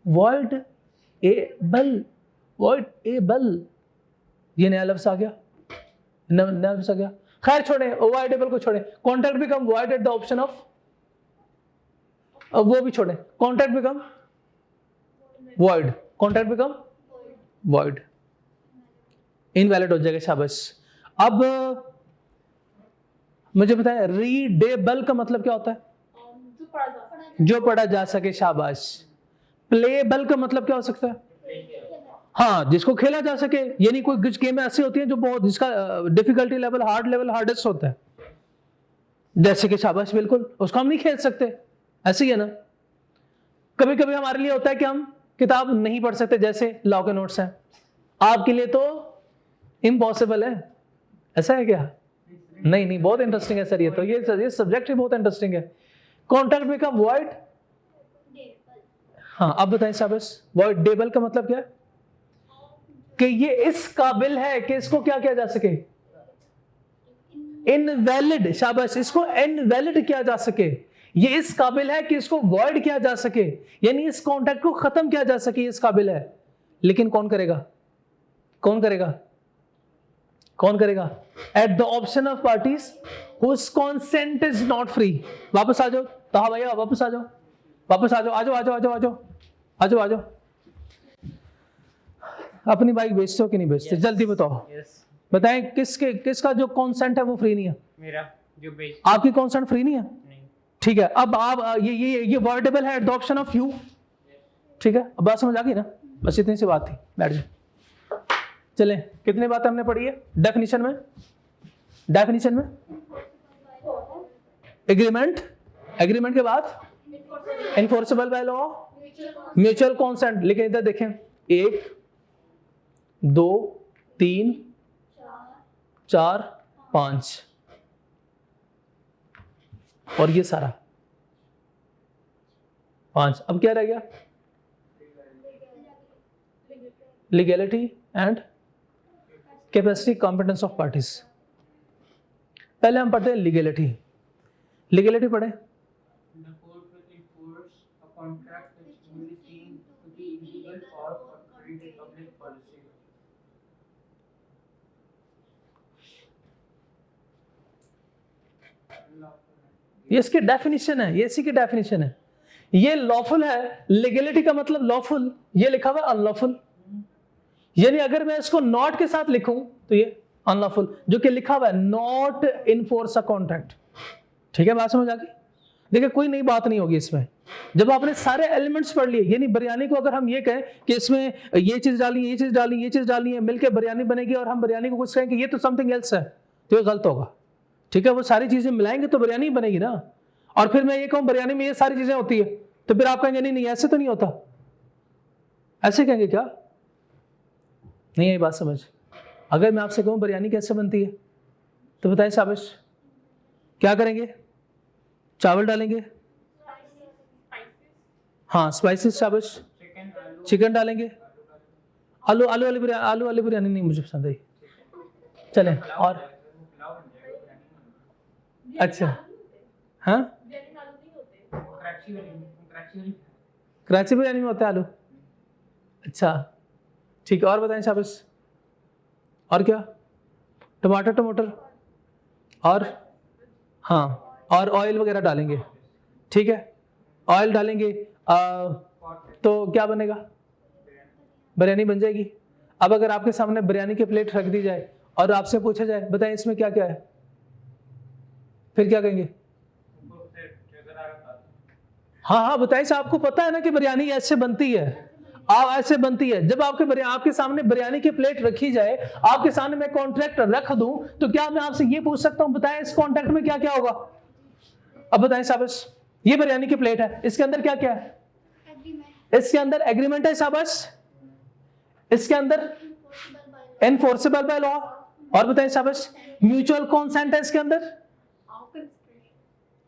voidable। voidable, ये नया लफ्ज आ गया, नया लफ्ज आ गया। खैर छोड़े, voidable को छोड़े, contract become void at the option of, वो भी छोड़े, contract become void, contract become void, invalid हो जाएगा। शाबाश। अब मुझे बताएं रीडेबल का मतलब क्या होता है? जो पढ़ा जा सके। शाबाश। प्लेबल का मतलब क्या हो सकता है? हाँ, जिसको खेला जा सके, यानी कोई कुछ गेम ऐसी होती है जो बहुत, जिसका डिफिकल्टी लेवल, हार्डेस्ट होता है, जैसे कि शाबाश, बिल्कुल उसको हम नहीं खेल सकते, ऐसे ही है ना। कभी कभी हमारे लिए होता है कि हम किताब नहीं पढ़ सकते, जैसे लॉ के नोट्स हैं, आपके लिए तो इम्पॉसिबल है, ऐसा है क्या? नहीं, बहुत इंटरेस्टिंग है सर ये तो, ये सब्जेक्ट ही बहुत इंटरेस्टिंग है। Contract become void. हाँ, अब बताएं शाबाश, वॉइडेबल का मतलब क्या है? कि ये इस काबिल है कि इसको क्या किया जा सके? इनवैलिड। शाबाश, इसको इनवैलिड किया जा सके। ये इस काबिल है कि इसको वॉइड किया जा सके, यानी इस कॉन्ट्रैक्ट को खत्म किया जा सके, इस काबिल है। लेकिन कौन करेगा? कौन करेगा? कौन करेगा? At the option of parties whose consent is not free. वापस आ जाओ, तो भैया वापस आ जाओ, वापस आ जाओ, आ जाओ, आ जाओ, आ जाओ, आ जाओ, आ जाओ, आ जाओ। अपनी बाइक बेचते हो कि नहीं बेचते? जल्दी बताओ। बताएं किसका जो कॉन्सेंट है वो फ्री नहीं है? मेरा जो बेच। आपकी कॉन्सेंट फ्री नहीं है? नहीं। ठीक है, अब आप ये वर्डेबल है eight the option of you, ठीक है, अब बात समझ आ गई ना, बस इतनी सी बात थी, बैठ जाओ। चलें, कितनी बातें हमने पढ़ी है डेफिनेशन में? एग्रीमेंट, एग्रीमेंट के बाद enforceable by law, mutual consent. लेकिन इधर देखें, 1 2 3 4 5 और ये सारा 5। अब क्या रह गया? Legality and capacity competence of parties. पहले हम पढ़ते हैं लीगैलिटी। लीगैलिटी पढ़े। The court will enforce a contract which may be seen to be illegal or contrary to public policy. ये इसकी डेफिनेशन है, ये इसी की डेफिनेशन है। ये लॉफुल है, लीगैलिटी का मतलब लॉफुल, ये लिखा हुआ है अनलॉफुल। यानी अगर मैं इसको नॉट के साथ लिखूं तो ये अनलॉफुल, जो कि लिखा हुआ है नॉट इनफोर्स अ कॉन्ट्रैक्ट। ठीक है, बात समझ आ गई? देखिए कोई नई बात नहीं होगी इसमें, जब आपने सारे एलिमेंट्स पढ़ लिए। यानी बिरयानी को अगर हम ये कहें कि इसमें ये चीज डाली है, ये चीज डाली है, ये चीज डाली है, मिलकर बिरयानी बनेगी, और हम बिरयानी को कुछ कहें कि ये तो समथिंग एल्स है, तो ये गलत होगा। ठीक है, वो सारी चीजें मिलाएंगे तो बिरयानी बनेगी ना। और फिर मैं ये कहूं बिरयानी में ये सारी चीजें होती है, तो फिर आप कहेंगे नहीं नहीं ऐसे तो नहीं होता, ऐसे कहेंगे क्या? नहीं आई बात समझ? अगर मैं आपसे कहूं बिरयानी कैसे बनती है, तो बताएं शाबाश, क्या करेंगे? चावल डालेंगे, हाँ स्पाइसेस, शाबाश, चिकन डालेंगे, आलू वाली बिरयानी नहीं मुझे पसंद आई। चलें और अच्छा, हाँ कराची बिरयानी में होता है आलू, अच्छा ठीक है, और बताएं शाबाश। और क्या? टमाटर और हाँ, और ऑयल वगैरह डालेंगे। ठीक है, ऑयल डालेंगे तो क्या बनेगा? बिरयानी बन जाएगी। अब अगर आपके सामने बिरयानी की प्लेट रख दी जाए और आपसे पूछा जाए बताएं इसमें क्या क्या है, फिर क्या कहेंगे? हाँ बताइए साहब, आपको पता है ना कि बिरयानी ऐसे बनती है, ऐसे बनती है। जब आपके सामने बिरयानी की प्लेट रखी जाए, आपके सामने मैं कॉन्ट्रैक्ट रख दूं, तो क्या मैं आपसे ये पूछ सकता हूं बताएं इस कॉन्ट्रैक्ट में क्या क्या होगा? अब बताएं शाबाश, ये बिरयानी की प्लेट है, इसके अंदर क्या क्या है? इसके अंदर एग्रीमेंट है शाबाश, इसके अंदर एनफोर्सेबल बाय लॉ, और बताएं शाबाश म्यूचुअल कॉन्सेंट है इसके अंदर।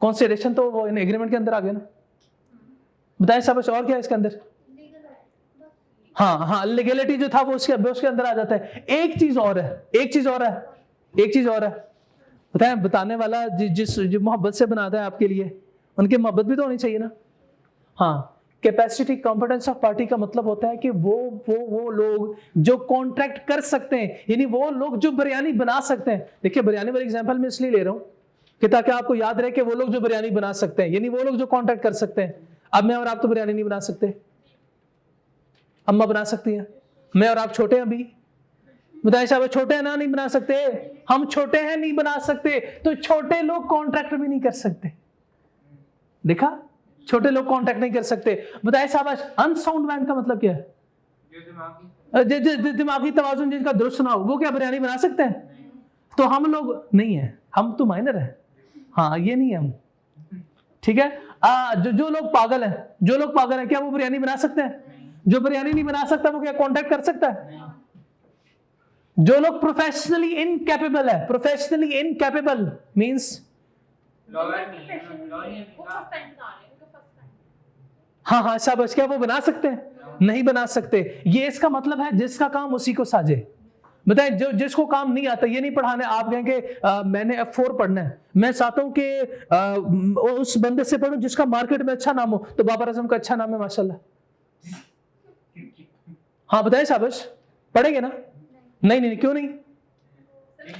कॉन्सिडरेशन तो वो एग्रीमेंट के अंदर आ गया ना। बताएं शाबाश, और क्या है इसके अंदर? हाँ लीगैलिटी जो था वो उसके अंदर आ जाता है। एक चीज और है, बताने वाला जो मोहब्बत से बनाता है आपके लिए, उनकी मोहब्बत भी तो होनी चाहिए ना। हाँ, कैपेसिटी कॉम्पिटेंस ऑफ पार्टी का मतलब होता है कि वो लोग जो कॉन्ट्रैक्ट कर सकते हैं, यानी वो लोग जो बिरयानी बना सकते हैं। देखिए बिरयानी वाला एग्जांपल मैं इसलिए ले रहा हूं कि ताकि आपको याद रहे कि वो लोग जो बिरयानी बना सकते हैं, यानी वो लोग जो कॉन्ट्रैक्ट कर सकते हैं। अब मैं और आप तो बिरयानी नहीं बना सकते, अम्मा बना सकती हैं, मैं और आप छोटे हैं अभी, बताएं साहब छोटे हैं ना, नहीं बना सकते, हम छोटे हैं नहीं बना सकते, तो छोटे लोग कॉन्ट्रैक्ट भी नहीं कर सकते। देखा, छोटे लोग कॉन्ट्रैक्ट नहीं कर सकते। बताएं साहब अनसाउंड माइंड का मतलब क्या है? दिमागी तवाजुन जिनका दुरुस्त ना हो, वो क्या बिरयानी बना सकते हैं? तो हम लोग नहीं है, हम तो माइनर है, हाँ ये नहीं है हम। ठीक है, जो लोग पागल हैं, क्या वो बिरयानी बना सकते हैं? जो बिरयानी नहीं बना सकता वो क्या कॉन्ट्रैक्ट कर सकता है? जो लोग प्रोफेशनली इनकैपेबल मींस हाँ शाबाश, क्या वो बना सकते हैं? नहीं बना सकते। ये इसका मतलब है जिसका काम उसी को साजे। बताएं जिसको काम नहीं आता, ये नहीं पढ़ाने, आप कहेंगे मैंने F4 पढ़ना है, मैं चाहता हूं कि उस बंदे से पढ़ूं जिसका मार्केट में अच्छा नाम हो, तो बाबर आजम का अच्छा नाम है माशाल्लाह। हाँ बताएं शाबाश, पढ़ेंगे ना? नहीं क्यों नहीं?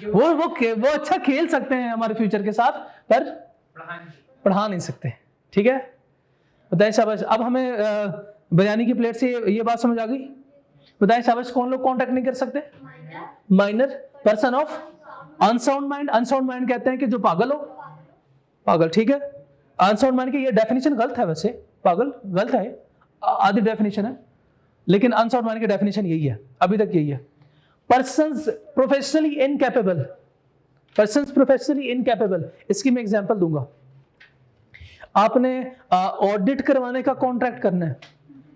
वो अच्छा खेल सकते हैं हमारे फ्यूचर के साथ, पर पढ़ा नहीं सकते। ठीक है, बताएं शाबाश। अब हमें बिरयानी की प्लेट से ये बात समझ आ गई। बताएं शाबाश, कौन लोग कॉन्टैक्ट नहीं कर सकते? Minor, person of unsound mind. Unsound mind कहते हैं कि जो पागल हो, पागल। ठीक है, अनसाउंड माइंड की ये डेफिनेशन गलत है, वैसे पागल गलत है, आधी डेफिनेशन है, लेकिन अनसाउंड माइंड की डेफिनेशन यही है, अभी तक यही है। Persons professionally incapable, persons professionally incapable, इसकी मैं एग्जांपल दूंगा। आपने ऑडिट करवाने का कॉन्ट्रैक्ट करना है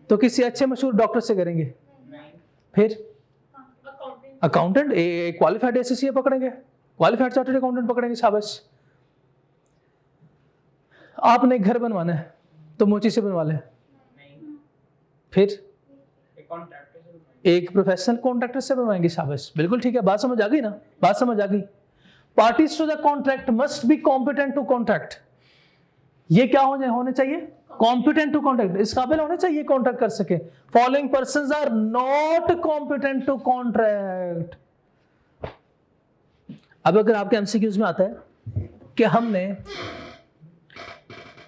तो किसी अच्छे मशहूर डॉक्टर से करेंगे, फिर अकाउंटेंट, क्वालिफाइड एसोसिएट पकड़ेंगे, क्वालिफाइड चार्टर्ड अकाउंटेंट पकड़ेंगे, शाबाश। आपने घर बनवाना है तो मोची से बनवा लें, फिर एक प्रोफेशनल कॉन्ट्रैक्टर से बनवाएंगे, शाबाश, बिल्कुल ठीक है, बात समझ आ गई ना, बात समझ आ गई। Parties to the contract must be competent to contract, ये क्या होने चाहिए, कॉम्पिटेंट टू कॉन्ट्रैक्ट, इस काबिल होने चाहिए कॉन्ट्रैक्ट कर सके। Following persons are not competent to contract. अब अगर आपके एमसीक्यूज में आता है कि हमने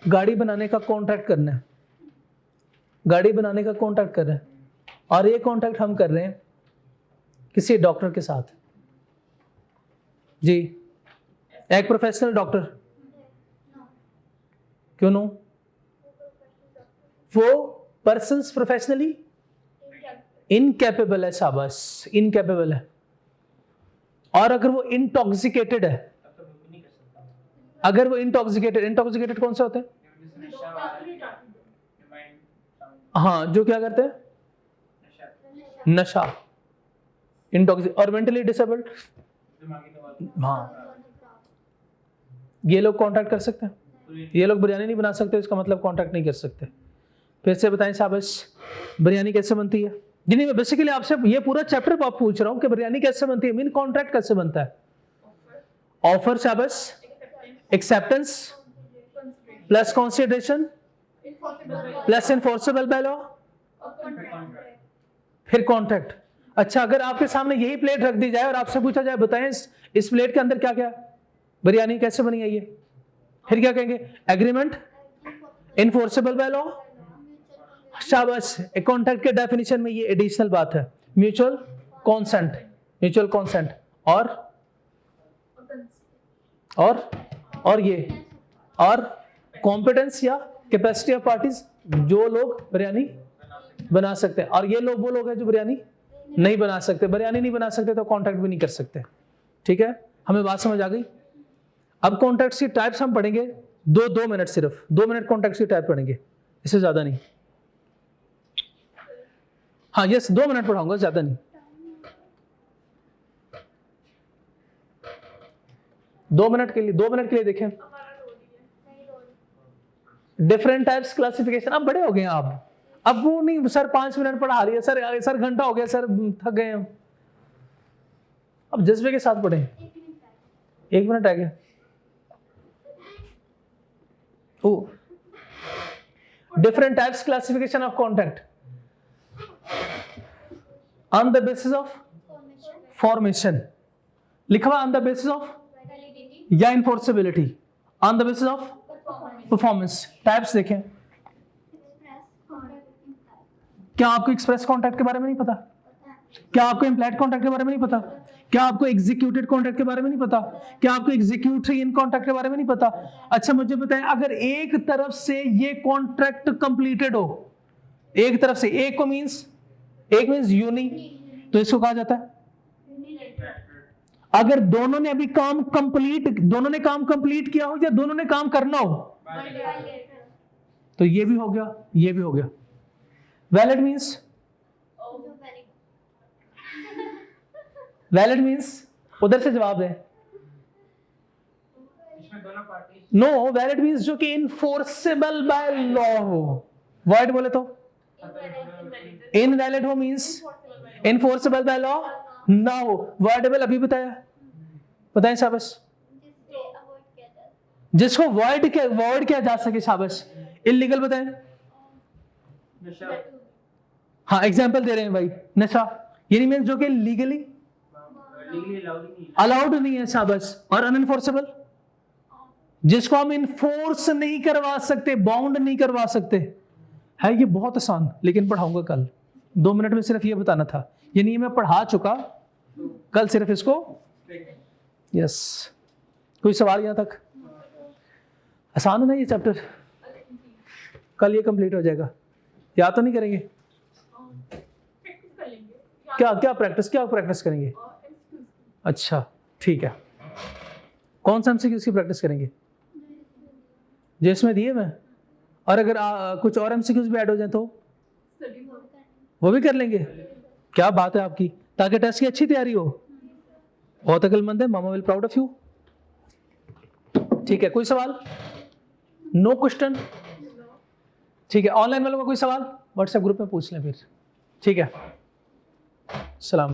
गाड़ी बनाने का कॉन्ट्रैक्ट करना है, गाड़ी बनाने का कॉन्ट्रैक्ट कर रहे हैं, और ये कॉन्ट्रैक्ट हम कर रहे हैं किसी डॉक्टर के साथ, जी, एक प्रोफेशनल डॉक्टर, क्यों नो, वो पर्सन्स प्रोफेशनली इनकैपेबल है, शाबाश, इनकैपेबल है। और अगर वो इंटॉक्सिकेटेड है, अगर वो इंटॉक्सिकेटेड कौन से होते हैं, हाँ, जो क्या करते हैं, नशा, इंटॉक्सिक, और मेंटली डिसेबल्ड, हाँ, ये लोग कॉन्ट्रैक्ट कर सकते हैं, ये लोग बिरयानी नहीं बना सकते, इसका मतलब कॉन्ट्रैक्ट नहीं कर सकते। फिर से बताएं शाबाश, बिरयानी कैसे बनती है, जिन्हें मैं बेसिकली आपसे ये पूरा चैप्टर आप पूछ रहा हूं कि बिरयानी कैसे बनती है, मीन कॉन्ट्रैक्ट कैसे बनता है, ऑफर, शाबाश, acceptance plus consideration plus enforceable by law, फिर कॉन्ट्रैक्ट। अच्छा, अगर आपके सामने यही प्लेट रख दी जाए और आपसे पूछा जाए बताएं इस प्लेट के अंदर क्या क्या, बिरयानी कैसे बनी है ये, फिर क्या कहेंगे, एग्रीमेंट, इनफोर्सेबल बाय लॉ, शाबाश। कॉन्ट्रैक्ट के डेफिनेशन में ये एडिशनल बात है, म्यूचुअल कॉन्सेंट, म्यूचुअल कॉन्सेंट, और ये, और कॉम्पिटेंस या कैपेसिटी ऑफ पार्टीज, जो लोग बिरयानी बना सकते हैं, और ये लोग वो लोग हैं जो बिरयानी नहीं बना सकते, बिरयानी नहीं बना सकते तो कॉन्ट्रैक्ट भी नहीं कर सकते, ठीक है, हमें बात समझ आ गई। अब कॉन्ट्रैक्ट्स की टाइप्स हम पढ़ेंगे, 2 मिनट, सिर्फ 2 मिनट कॉन्ट्रैक्ट्स की टाइप पढ़ेंगे, इससे ज्यादा नहीं, हाँ यस, 2 मिनट पढ़ाऊंगा, ज्यादा नहीं। 2 मिनट के लिए देखें, डिफरेंट टाइप्स क्लासिफिकेशन। अब बड़े हो गए हैं आप, अब वो नहीं सर 5 मिनट पढ़ा रही है, सर घंटा हो गया, सर थक गए हम, अब जज्बे के साथ पढ़े, 1 मिनट आ गया। Different types classification of contract on the basis of formation, लिखा हुआ ऑन द बेसिस ऑफ या enforceability, on the basis of performance. Types देखें, क्या आपको एक्सप्रेस कॉन्ट्रैक्ट के बारे में नहीं पता, क्या आपको इम्प्लाइड कॉन्ट्रैक्ट के बारे में नहीं पता, क्या आपको एग्जीक्यूटेड कॉन्ट्रैक्ट के बारे में नहीं पता, क्या आपको एग्जीक्यूटरी इन कॉन्ट्रैक्ट के बारे में नहीं पता। अच्छा मुझे बताएं, अगर एक तरफ से ये कॉन्ट्रैक्ट कंप्लीटेड हो, एक तरफ से, एक मींस यूनि, तो इसको कहा जाता है, अगर दोनों ने अभी काम कंप्लीट किया हो या दोनों ने काम करना हो, तो ये भी हो गया, ये भी हो गया। वैलिड मींस उधर से जवाब है, नो, वैलिड मींस जो कि इनफोर्सेबल बाय लॉ हो, वॉइड बोले तो इनवैलिड हो, मींस इनफोर्सेबल बाय लॉ ना हो, वॉइडेबल अभी बताएं शाबाश, जिसको वॉइड किया जा सके, शाबाश। इल्लीगल बताएं, हाँ एग्जांपल दे रहे हैं भाई, नशा, यानी मींस जो कि लीगली अलाउड नहीं है, शाबाश। और अनएनफोर्सेबल, जिसको हम इनफोर्स नहीं करवा सकते, बाउंड नहीं करवा सकते, है ये बहुत आसान, लेकिन पढ़ाऊंगा कल, 2 मिनट में सिर्फ ये बताना था, यानी मैं पढ़ा चुका, कल सिर्फ इसको, यस। कोई सवाल यहां तक? आसान है ना ये चैप्टर, कल ये कंप्लीट हो जाएगा। याद तो नहीं करेंगे? प्रैक्टिस कर लेंगे। क्या प्रैक्टिस करेंगे? MCQs। अच्छा ठीक है, कौन सा MCQ की प्रैक्टिस करेंगे? जिसमें दिए मैं, और अगर कुछ और MCQs भी ऐड हो जाए तो स्टडी मोड। वो भी कर लेंगे। क्या बात है आपकी, ताकि टेस्ट की अच्छी तैयारी हो। बहुत अक्लमंद है, mama will proud of you. ठीक है, कोई सवाल? No question? ठीक है, ऑनलाइन वालों का कोई सवाल व्हाट्सएप ग्रुप में पूछ लें फिर। ठीक है, सलाम।